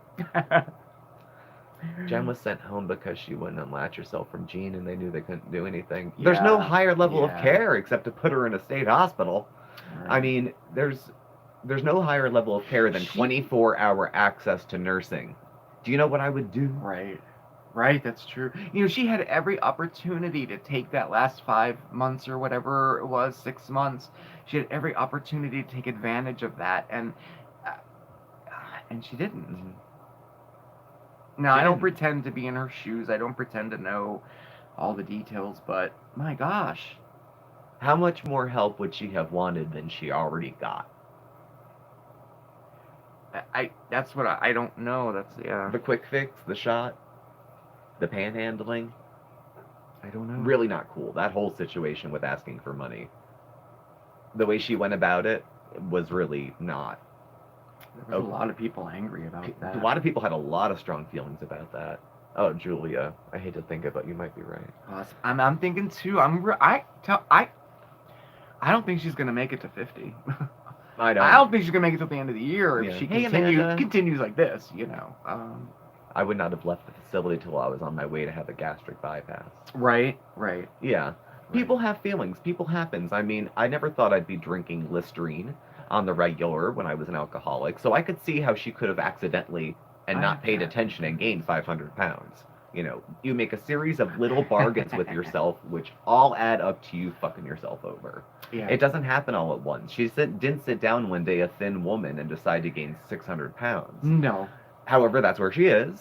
Jen was sent home because she wouldn't unlatch herself from Jean, and they knew they couldn't do anything. Yeah. There's no higher level of care except to put her in a state hospital. Right. I mean, there's no higher level of care than 24-hour access to nursing. Do you know what I would do? Right, that's true. She had every opportunity to take that last 5 months or whatever it was, 6 months. She had every opportunity to take advantage of that, and she didn't. Mm-hmm. Now, I don't pretend to be in her shoes. I don't pretend to know all the details, but my gosh. How much more help would she have wanted than she already got? That's what I don't know. That's, yeah. The quick fix, the shot, the panhandling. I don't know. Really not cool. That whole situation with asking for money. The way she went about it was really not. There was a lot of people angry about that. A lot of people had a lot of strong feelings about that. Oh, Julia, I hate to think it, but you might be right. I'm thinking too. I don't think she's gonna make it to 50. I don't think she's gonna make it till the end of the year if she Hey, continues like this. I would not have left the facility till I was on my way to have a gastric bypass. Right. Yeah. People have feelings. People happens. I mean, I never thought I'd be drinking Listerine on the regular when I was an alcoholic, so I could see how she could have accidentally and not paid attention and gained 500 pounds. You know, you make a series of little bargains with yourself, which all add up to you fucking yourself over. Yeah. It doesn't happen all at once. Didn't sit down one day a thin woman and decide to gain 600 pounds. No. However, that's where she is,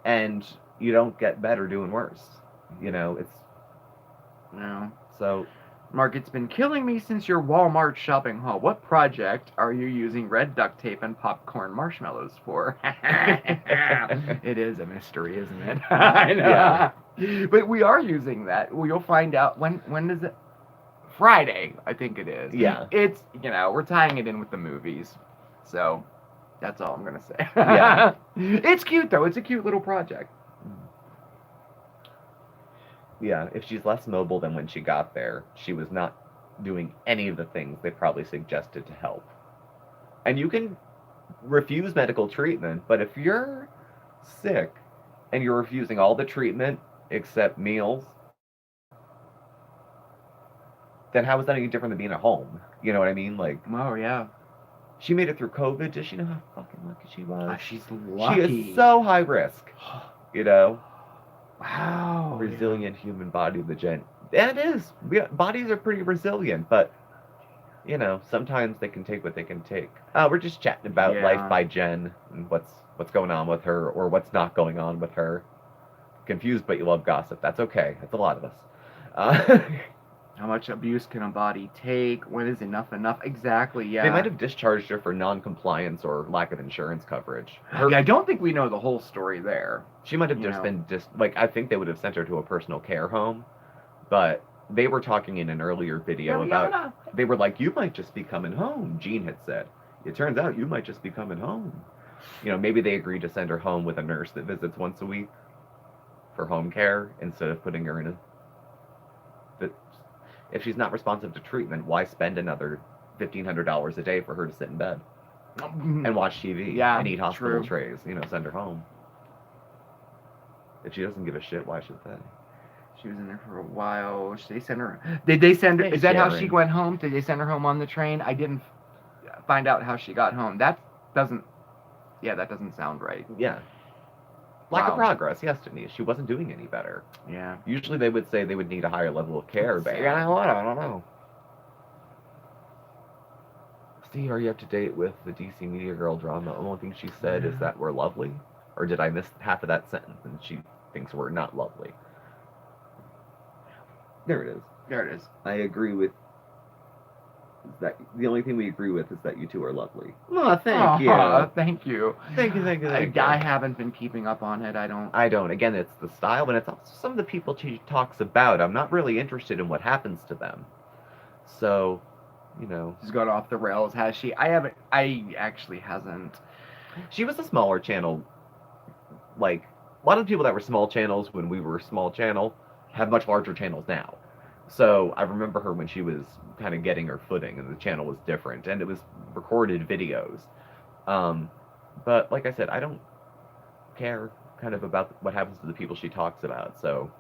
and you don't get better doing worse. You know, it's No. so. Mark, it's been killing me since your Walmart shopping haul. What project are you using red duct tape and popcorn marshmallows for? It is a mystery, isn't it? I know. Yeah. But we are using that. Well, you'll find out when is it? Friday, I think it is. Yeah. It's, you know, we're tying it in with the movies. So, that's all I'm going to say. Yeah. It's cute, though. It's a cute little project. Yeah, if she's less mobile than when she got there, she was not doing any of the things they probably suggested to help. And you can refuse medical treatment, but if you're sick and you're refusing all the treatment except meals, then how is that any different than being at home? You know what I mean? Like, Oh, yeah. she made it through COVID. Does she know how fucking lucky she was? She's lucky. She is so high risk. You know? Wow. Resilient human body, the Jen. And it is. Bodies are pretty resilient, but you know, sometimes they can take what they can take. We're just chatting about life by Jen and what's going on with her or what's not going on with her. Confused, but you love gossip. That's okay. That's a lot of us. How much abuse can a body take? When is enough enough? Exactly, yeah. They might have discharged her for non-compliance or lack of insurance coverage. Yeah, I don't think we know the whole story there. She might have I think they would have sent her to a personal care home, but they were talking in an earlier video about, they were like, you might just be coming home, Jean had said. It turns out you might just be coming home. You know, maybe they agreed to send her home with a nurse that visits once a week for home care instead of putting her in a... But if she's not responsive to treatment, why spend another $1,500 a day for her to sit in bed and watch TV and eat hospital trays? You know, send her home. If she doesn't give a shit, why should they? She was in there for a while. Did they send her? Did they send her? Is that how she went home? Did they send her home on the train? I didn't find out how she got home. That doesn't sound right. Yeah. Lack of progress, yes, Denise. She wasn't doing any better. Yeah. Usually they would say they would need a higher level of care, but I don't know. See, are you up to date with the DC Media Girl drama? The only thing she said is that we're lovely. Or did I miss half of that sentence and she thinks we're not lovely? There it is. There it is. I agree with that. The only thing we agree with is that you two are lovely. Oh, thank you. Thank you. Thank you. I haven't been keeping up on it. I don't. Again, it's the style, and it's also some of the people she talks about. I'm not really interested in what happens to them. So, you know. She's gone off the rails, has she? I actually hasn't. She was a smaller channel. Like, a lot of the people that were small channels when we were a small channel have much larger channels now. So I remember her when she was kind of getting her footing and the channel was different and it was recorded videos. But like I said, I don't care kind of about what happens to the people she talks about. So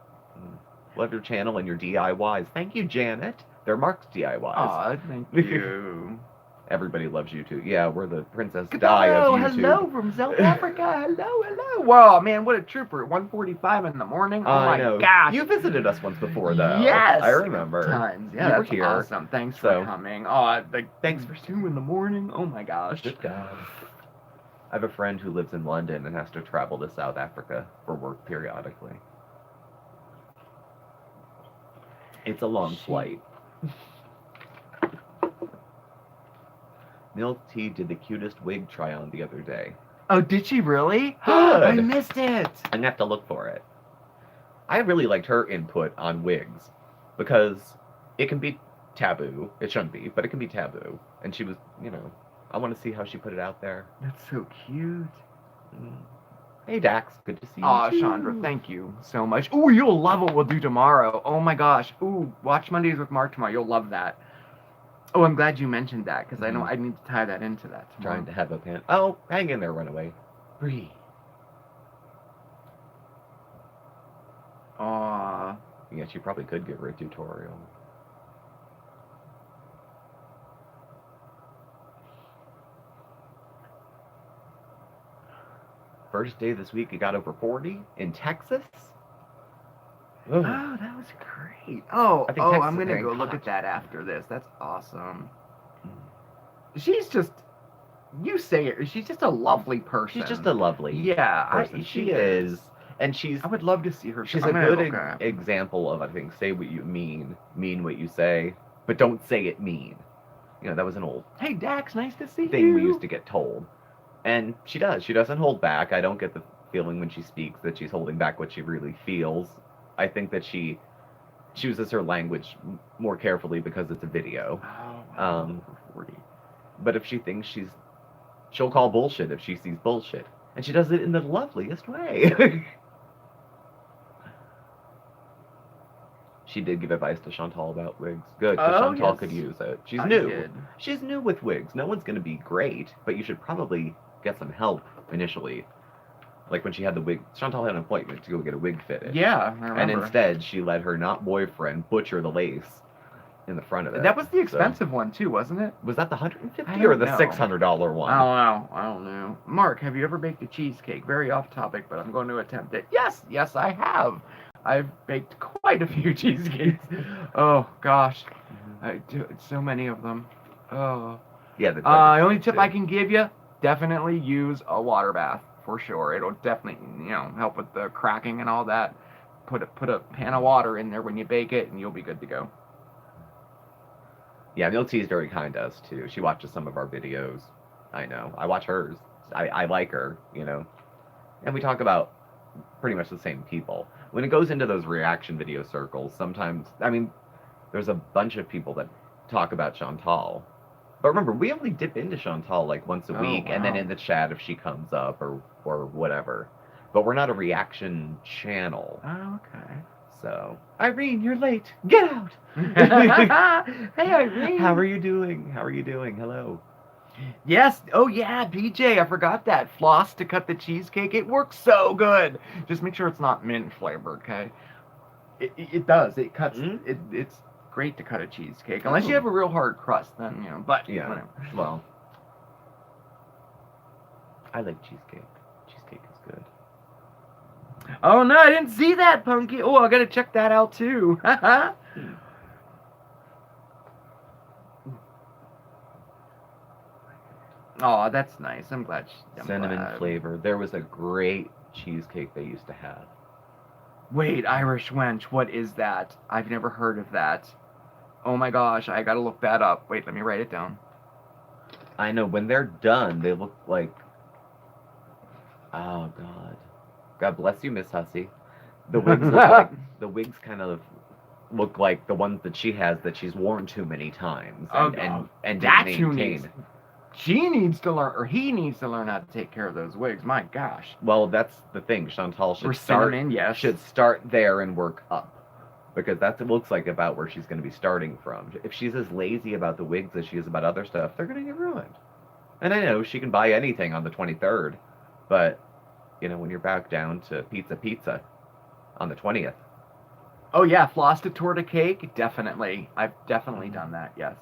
love your channel and your DIYs. Thank you, Janet. They're Mark's DIYs. Aw, thank you. Everybody loves you too. Yeah, we're the Princess Di of YouTube. Hello from South Africa. Hello. Wow, man, what a trooper. 1:45 in the morning. Oh my gosh. You visited us once before, though. Yes. I remember. Times. Yeah, you were that's here. Awesome. Thanks for coming. Oh, thanks for 2 in the morning. Oh my gosh. Good God. I have a friend who lives in London and has to travel to South Africa for work periodically. It's a long flight. Milk Tea did the cutest wig try-on the other day. Oh, did she really? Good. I missed it. I'm gonna have to look for it. I really liked her input on wigs because it can be taboo. It shouldn't be, but it can be taboo. And she was, you know, I want to see how she put it out there. That's so cute. Hey, Dax. Good to see you. Aw, Chandra, thank you so much. Ooh, you'll love what we'll do tomorrow. Oh my gosh. Ooh, watch Mondays with Mark tomorrow. You'll love that. Oh, I'm glad you mentioned that, because I know I need to tie that into that tomorrow. Trying to have a pan. Oh, hang in there, runaway. Breathe. Aw. Yeah, she probably could give her a tutorial. first day this week, it got over 40 in Texas. Oh, Ugh. that was great. Oh, I think Texas I'm is gonna very go look hot. at that after this. That's awesome. She's just, you say it. She's just a lovely person. She's just a lovely yeah, person. She is. And she's I would love to see her. she's I'm a gonna good look at it. example of, I think, say what you mean what you say, but don't say it mean. You know, that was an old Hey Dax, nice to see thing you. we used to get told. And she does. She doesn't hold back. I don't get the feeling when she speaks that she's holding back what she really feels. I think that she chooses her language more carefully because it's a video. Oh, wow. Um, 40. But if she thinks she'll call bullshit if she sees bullshit. And she does it in the loveliest way. She did give advice to Chantal about wigs. Good, because Oh, Chantal yes. could use it. She's I new. did. She's new with wigs. No one's going to be great, but you should probably get some help initially. Like when she had the wig, Chantal had an appointment to go get a wig fitted. Yeah, I remember. And instead, she let her not boyfriend butcher the lace in the front of it. That was the So- expensive one too, wasn't it? was that the I $150 don't or the know. $600 one? I don't know. Mark, have you ever baked a cheesecake? Very off topic, but I'm going to attempt it. Yes, I have. I've baked quite a few cheesecakes. Oh gosh, I do so many of them. Oh. Yeah. The Only tip I can give you: definitely use a water bath for sure. It'll definitely help with the cracking and all that. Put a pan of water in there when you bake it, and you'll be good to go. Yeah, Milk Tea is very kind to us too. She watches some of our videos. I know. I watch hers. I like her, And we talk about pretty much the same people. When it goes into those reaction video circles, sometimes, there's a bunch of people that talk about Chantal. But remember, we only dip into Chantal like once a Oh, week, and then wow. in the chat if she comes up or whatever. But we're not a reaction channel. Oh, okay. So, Irene, you're late. Get out! Hey, Irene. How are you doing? Hello. Yes. Oh, yeah, PJ. I forgot that. Floss to cut the cheesecake. It works so good. Just make sure it's not mint flavored, okay? It does. It cuts. It's great to cut a cheesecake. Unless you have a real hard crust, then, but Yeah. whatever. Well, I like cheesecake. Cheesecake is good. Oh, no, I didn't see that, Punky. Oh, I gotta check that out, too. Oh, that's nice. I'm glad. Cinnamon glad. flavor. There was a great cheesecake they used to have. Wait, Irish wench, what is that? I've never heard of that. Oh my gosh, I gotta look that up. Wait, let me write it down. I know, when they're done, they look like... Oh, God. God bless you, Miss Hussey. The wigs look like... The wigs kind of look like the ones that she has that she's worn too many times. And That's didn't who maintain. needs... She needs to learn, or he needs to learn how to take care of those wigs. My gosh. Well, that's the thing. Chantal Or should start... cinnamon, yes. should start there and work up, because that's it looks like about where she's going to be starting from. If she's as lazy about the wigs as she is about other stuff, they're going to get ruined. And I know she can buy anything on the 23rd, but when you're back down to pizza on the 20th. Oh yeah, floss to torta cake, definitely. I've definitely done that. Yes.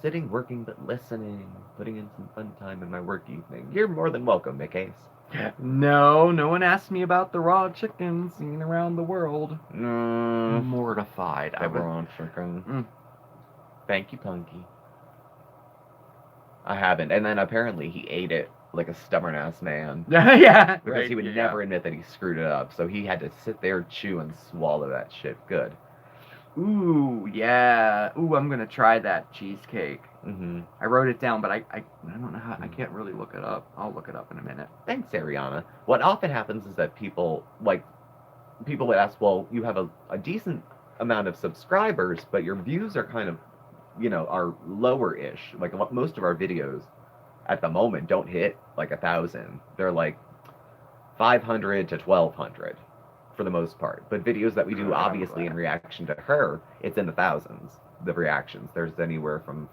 Sitting, working, but listening, putting in some fun time in my work evening. You're more than welcome, Mick Ace. No one asked me about the raw chicken seen around the world. Mortified. That we're on chicken. Thank you, Punky. I haven't. And then apparently he ate it like a stubborn-ass man. Yeah. Because right, he would yeah. never admit that he screwed it up. So he had to sit there, chew, and swallow that shit. Good. Ooh, yeah. Ooh, I'm gonna try that cheesecake. Mm-hmm. I wrote it down, but I don't know how. I can't really look it up. I'll look it up in a minute. Thanks, Ariana. What often happens is that people would ask, well, you have a decent amount of subscribers, but your views are kind of, are lower-ish. Like most of our videos at the moment don't hit like 1,000. They're like 500 to 1,200 for the most part. But videos that we do, obviously, in reaction to her, it's in the thousands, the reactions. There's anywhere from,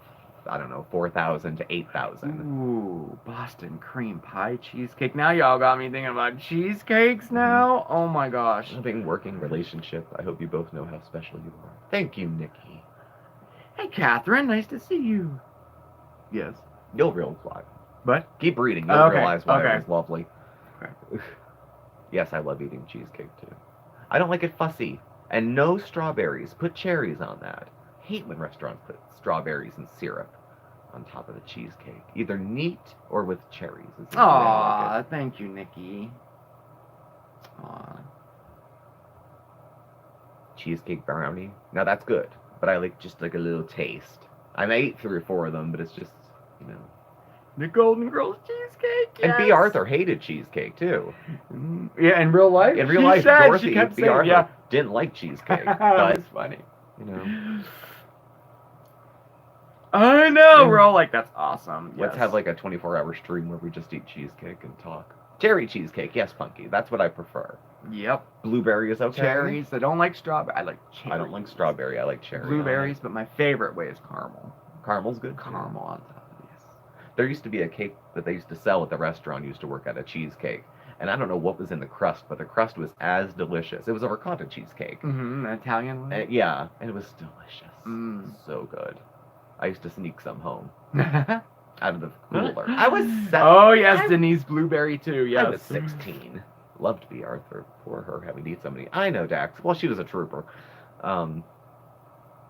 4,000 to 8,000. Ooh, Boston cream pie cheesecake. Now y'all got me thinking about cheesecakes now. Oh my gosh. Loving working relationship. I hope you both know how special you are. Thank you, Nikki. Hey, Catherine. Nice to see you. Yes. You'll realize. What? Keep reading. You'll Okay, realize why okay. it was lovely. Okay. Yes, I love eating cheesecake too. I don't like it fussy. And no strawberries. Put cherries on that. Hate when restaurants put strawberries and syrup on top of the cheesecake. Either neat or with cherries. Is the way I like Aw, thank you, Nikki. Aw. it. Cheesecake brownie. Now that's good. But I like just like a little taste. I may eat 3 or 4 of them, but it's just, you know. The Golden Girls cheesecake, yes. And B. Arthur hated cheesecake too. Yeah, in real life? In real She life, said, Dorothy she kept B. saying, Arthur yeah. didn't like cheesecake. That But, was funny. you know. I know. We're all like, that's awesome. Let's Yes. have like a 24-hour stream where we just eat cheesecake and talk. Cherry cheesecake, yes, Punky. That's what I prefer. Yep. Blueberry is okay. Cherries. I don't like strawberry. I like cherries. I don't like strawberry. I like cherry. Blueberries, but my favorite way is caramel. Caramel's good. too. Caramel on top of these. There used to be a cake that they used to sell at the restaurant. Used to work at a cheesecake, and I don't know what was in the crust, but the crust was as delicious. It was a ricotta cheesecake. Mm-hmm. An Italian one. Yeah, and it was delicious. Mm. So good. I used to sneak some home Oh out of the cooler. I was yes, I- Denise Blueberry too. Yes. I was 16. Loved B. Arthur. Poor her having to eat so many. I know, Dax. Well, she was a trooper.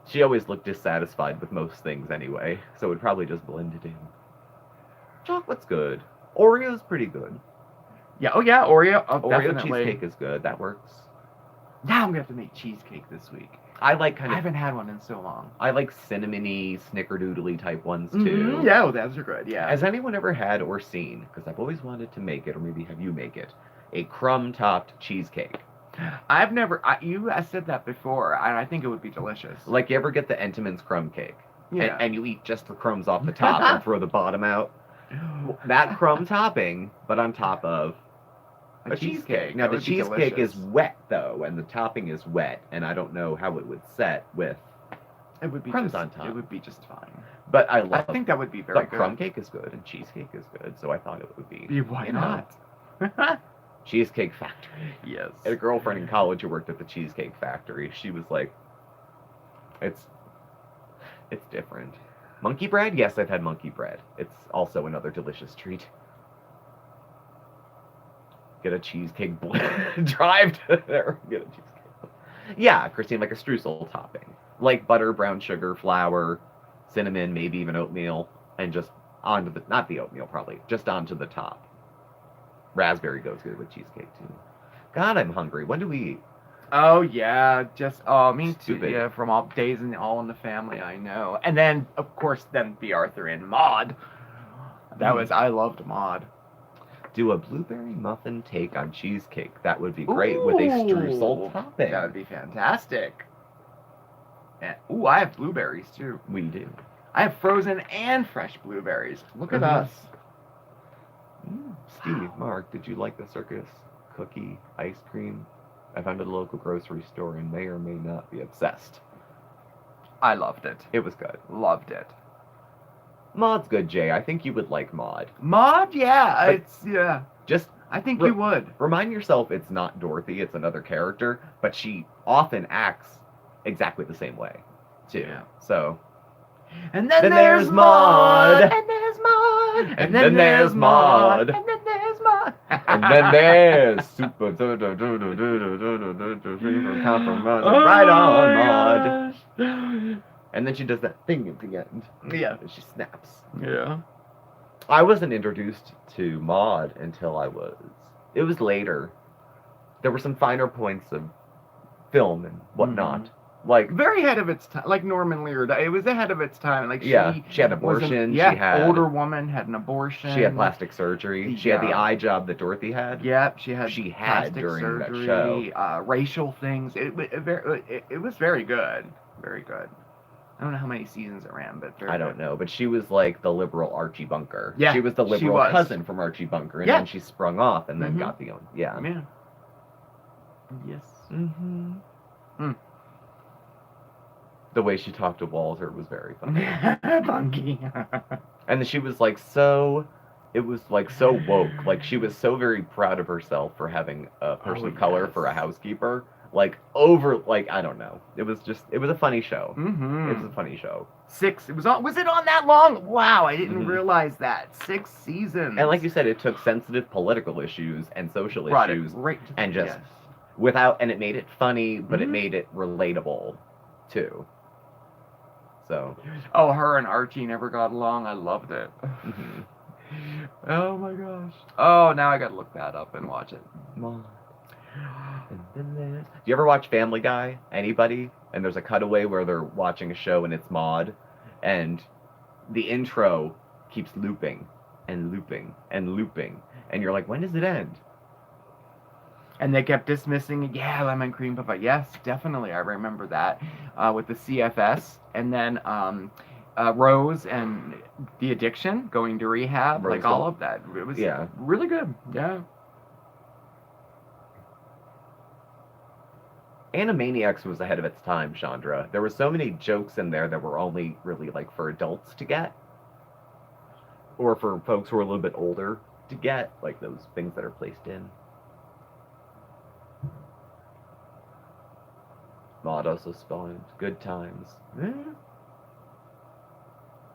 She always looked dissatisfied with most things anyway, so it probably just blended in. Chocolate's good. Oreo's pretty good. Yeah. Oh yeah, Oreo. Oh, Oreo definitely. cheesecake is good. That works. Now I'm gonna have to make cheesecake this week. I like I kind of. haven't had one in so long. I like cinnamony, snickerdoodly type ones too. Mhm, yeah, those are good. Yeah. Has anyone ever had or seen? Because I've always wanted to make it, or maybe have you make it, a crumb-topped cheesecake. I've never. You said that before, and I think it would be delicious. Like you ever get the Entenmann's crumb cake, Yeah. and you eat just the crumbs off the top and throw the bottom out. That crumb topping, but on top of a cheesecake. Now That the would be cheesecake is delicious. wet though, and the topping is wet, and I don't know how it would set with. It would be crumbs just, on top. It would be just fine. But I I love. think that would be very but good. crumb cake is good, and cheesecake is good, so I thought it would be. Yeah, why you know, not? Cheesecake Factory. Yes. I had a girlfriend in college who worked at the Cheesecake Factory. She was like, it's different. Monkey bread? Yes, I've had monkey bread. It's also another delicious treat. Get a cheesecake drive to there. Get a cheesecake. Yeah, Christine, like a streusel topping. Like butter, brown sugar, flour, cinnamon, maybe even oatmeal, and just onto the, not the oatmeal probably, just onto the top. Raspberry goes good with cheesecake too. God, I'm hungry. When do we eat? Oh yeah, just me too. Stupid. Yeah, from all days and All in the Family, I know. And then of course, then B. Arthur and Maud. That was I loved Maud. Do a blueberry muffin take on cheesecake. That would be great with a streusel Ooh, topping. That would be fantastic. And, ooh, I have blueberries too. We do. I have frozen and fresh blueberries. Look at Mhm. us. Steve, Mark, did you like the circus cookie ice cream? I found it at a local grocery store and may or may not be obsessed. I loved it. It was good. Loved it. Maud's good, Jay. I think you would like Maud. Maud, yeah, But- it's yeah. Just I think Re- you would. remind yourself it's not Dorothy, it's another character, but she often acts exactly the same way, too. Yeah. So, And then, Then there's there's Maud. Maud. And there's Maud. And then there's Maud. And then there's Maud. and then there's super right on, Maud. Maud. And then she does that thing at the end. Yeah. And she snaps. Yeah. I wasn't introduced to Maud until it was later. There were some finer points of film and whatnot. Like, Very ahead of its time, like Norman Lear. It was ahead of its time. Like yeah, she had was abortion. yeah, She had older woman had an abortion. She had plastic surgery. She had the Yeah. eye job that Dorothy had. Yeah, she had She had plastic during that surgery, racial things. It was very good, very good. I don't know how many seasons it ran, but very I don't know, but she was like the liberal Archie Bunker. Yeah, she was the she liberal was. cousin from Archie Bunker, and Yeah. then she sprung off and then Mhm. got the own. Yeah. Yeah. Yes. Mm-hmm. Mm. The way she talked to Walter was very funny. Funky. And then she was like so, it was like so woke. Like she was so very proud of herself for having a person of color yes. for a housekeeper. like over, like, I don't know. It was a funny show. Mm-hmm. It was a funny show. 6. It was on. Was it on that long? Wow, I didn't Mhm. realize that. 6 seasons. And like you said, it took sensitive political issues and social Brought issues it right to and just yes. and it made it funny, but it Mhm. made it relatable too. So. Oh, her and Archie never got along. I loved it. Mhm. Oh my gosh. Oh, now I gotta look that up and watch it. Maud. And then there's... Do you ever watch Family Guy? Anybody? And there's a cutaway where they're watching a show and it's Maud, and the intro keeps looping and looping and looping, and you're like, when does it end? And they kept dismissing, yeah, lemon cream pie. Yes, definitely, I remember that with the CFS, and then Rose and the addiction, going to rehab, like all of that. It was really good. Yeah. Animaniacs was ahead of its time, Chandra. There were so many jokes in there that were only really like for adults to get, or for folks who are a little bit older to get, like those things that are placed in. Maud also spawned Good Times.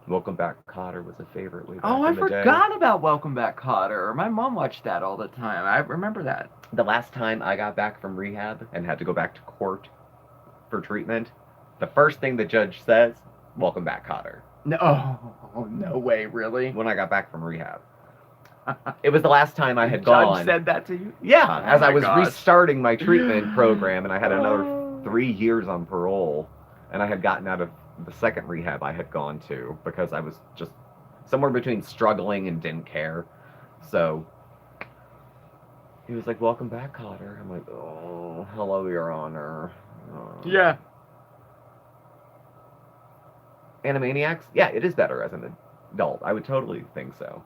Welcome Back, Kotter was a favorite way back Oh, I in the day. forgot about Welcome Back, Kotter. My mom watched that all the time. I remember that. The last time I got back from rehab and had to go back to court for treatment, the first thing the judge says, welcome back, Kotter. No way, really? When I got back from rehab. It was the last time I had The gone. judge said that to you? Yeah, as I was gosh. restarting my treatment program, and I had another 3 years on parole, and I had gotten out of the second rehab I had gone to because I was just somewhere between struggling and didn't care. So he was like, welcome back, Kotter. I'm like, oh, hello, Your Honor. Yeah. Animaniacs? Yeah, it is better as an adult. I would totally think so.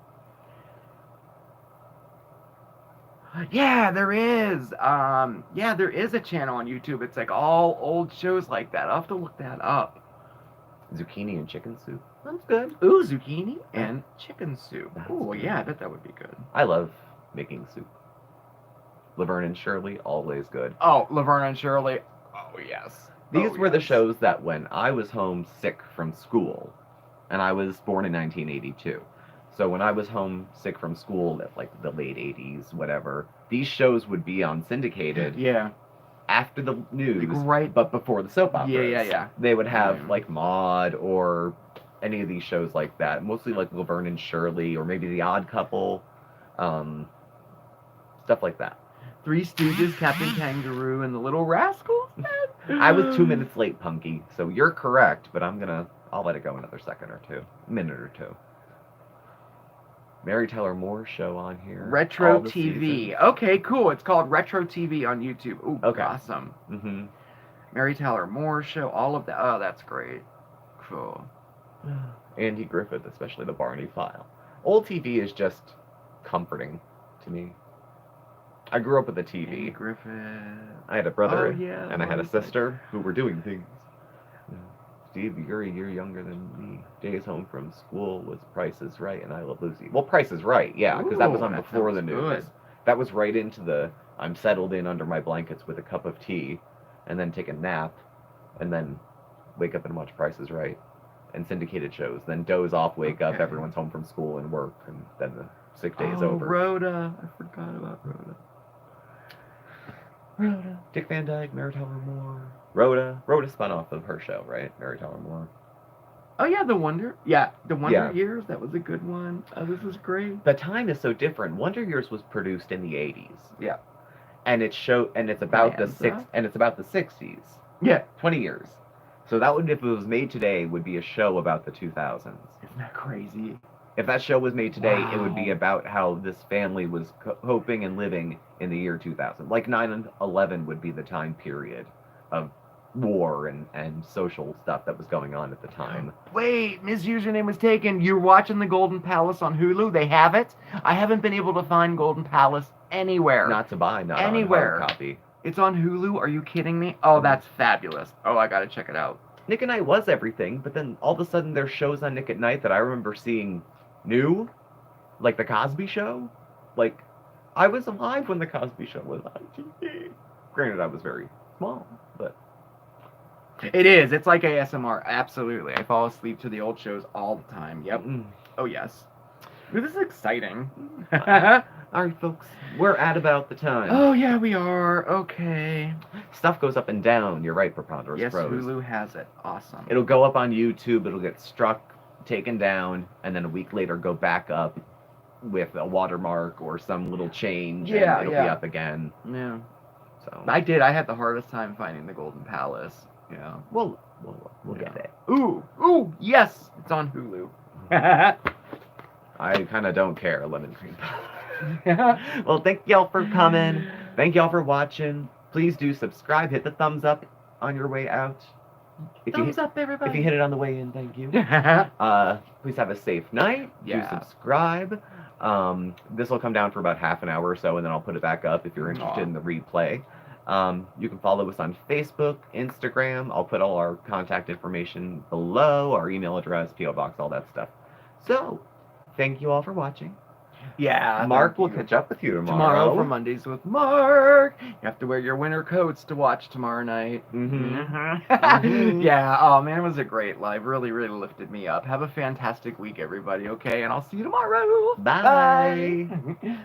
Yeah, there is. Yeah, there is a channel on YouTube. It's like all old shows like that. I'll have to look that up. Zucchini and chicken soup. That's good. Ooh, zucchini and chicken soup. That's Ooh, good. yeah, I bet that would be good. I love making soup. Laverne and Shirley, always good. Oh, Laverne and Shirley. Oh, yes. These were the shows that when I was home sick from school, and I was born in 1982. So when I was home sick from school at like the late 80s, whatever, these shows would be on syndicated Yeah. after the news, Right. but before the soap operas. Yeah. They would have Yeah. like Maude or any of these shows like that, mostly like Laverne and Shirley or maybe The Odd Couple, stuff like that. Three Stooges, Captain Kangaroo, and the Little Rascals. I was 2 minutes late, Punky, so you're correct, but I'll let it go another minute or two. Mary Tyler Moore show on here. Retro all the TV. seasons. Okay, cool. It's called Retro TV on YouTube. Ooh, Okay. awesome. Mm-hmm. Mary Tyler Moore show, all of that. Oh, that's great. Cool. Andy Griffith, especially the Barney File. Old TV is just comforting to me. I grew up with a TV. Andy Griffith. I had a brother Oh, yeah, and I had a what is sister who were doing things. Steve, you're a year younger than me. Days Home from School was Price is Right and I Love Lucy. Well, Price is Right, yeah, because that was Ooh, on that before the sounds news. good. That was right into the I'm settled in under my blankets with a cup of tea and then take a nap and then wake up and watch Price is Right and syndicated shows. Then doze off, wake up, Okay. everyone's home from school and work, and then the sick day is Oh, over. Rhoda. I forgot about Rhoda. Dick Van Dyke, Mary Tyler Moore. Rhoda spun off of her show, right? Mary Tyler Moore. Oh, yeah, The Wonder. Yeah, The Wonder Yeah. Years. That was a good one. Oh, this is great. The time is so different. Wonder Years was produced in the 80s. Yeah. And it's about Bonanza. it's about the 60s. Yeah. 20 years. So that would, if it was made today, would be a show about the 2000s. Isn't that crazy? If that show was made today, it would be Wow. about how this family was coping and living in the year 2000. Like 9/11 would be the time period of war and social stuff that was going on at the time. Wait, Ms. Username was taken. You're watching The Golden Palace on Hulu? They have it? I haven't been able to find Golden Palace anywhere. Not to buy, not Anywhere. on hard copy. It's on Hulu? Are you kidding me? Oh, that's fabulous. Oh, I gotta check it out. Nick at Night was everything, but then all of a sudden there's shows on Nick at Night that I remember seeing new, like The Cosby Show. Like, I was alive when The Cosby Show was on TV. Granted, I was very small, but It is. It's like ASMR. Absolutely. I fall asleep to the old shows all the time. Yep. Oh, yes. Ooh, this is exciting. all right, folks, we're at about the time. Oh, yeah, we are. Okay. Stuff goes up and down. You're right, Preponderous Yes, Pros. Hulu has it. Awesome. It'll go up on YouTube. It'll get struck, taken down, and then a week later go back up with a watermark or some little change. Yeah, and it'll be yeah. up again. Yeah. So I did. I had the hardest time finding the Golden Palace. Yeah. we'll get it. Ooh, yes. It's on Hulu. I kind of don't care, Lemon Cream. Well, thank y'all for coming. Thank y'all for watching. Please do subscribe. Hit the thumbs up on your way out. Thumbs up, everybody. If you hit it on the way in, thank you. Please have a safe night. Yeah. Do subscribe. This will come down for about half an hour or so, and then I'll put it back up if you're interested in the replay. You can follow us on Facebook, Instagram. I'll put all our contact information below, our email address, PO box, all that stuff. So, thank you all for watching. Yeah. Mark thank will you. catch up with you Tomorrow for Mondays with Mark. You have to wear your winter coats to watch tomorrow night. Mhm. Yeah. Oh man, it was a great live. Really, really lifted me up. Have a fantastic week, everybody. Okay, and I'll see you tomorrow. Bye. Bye.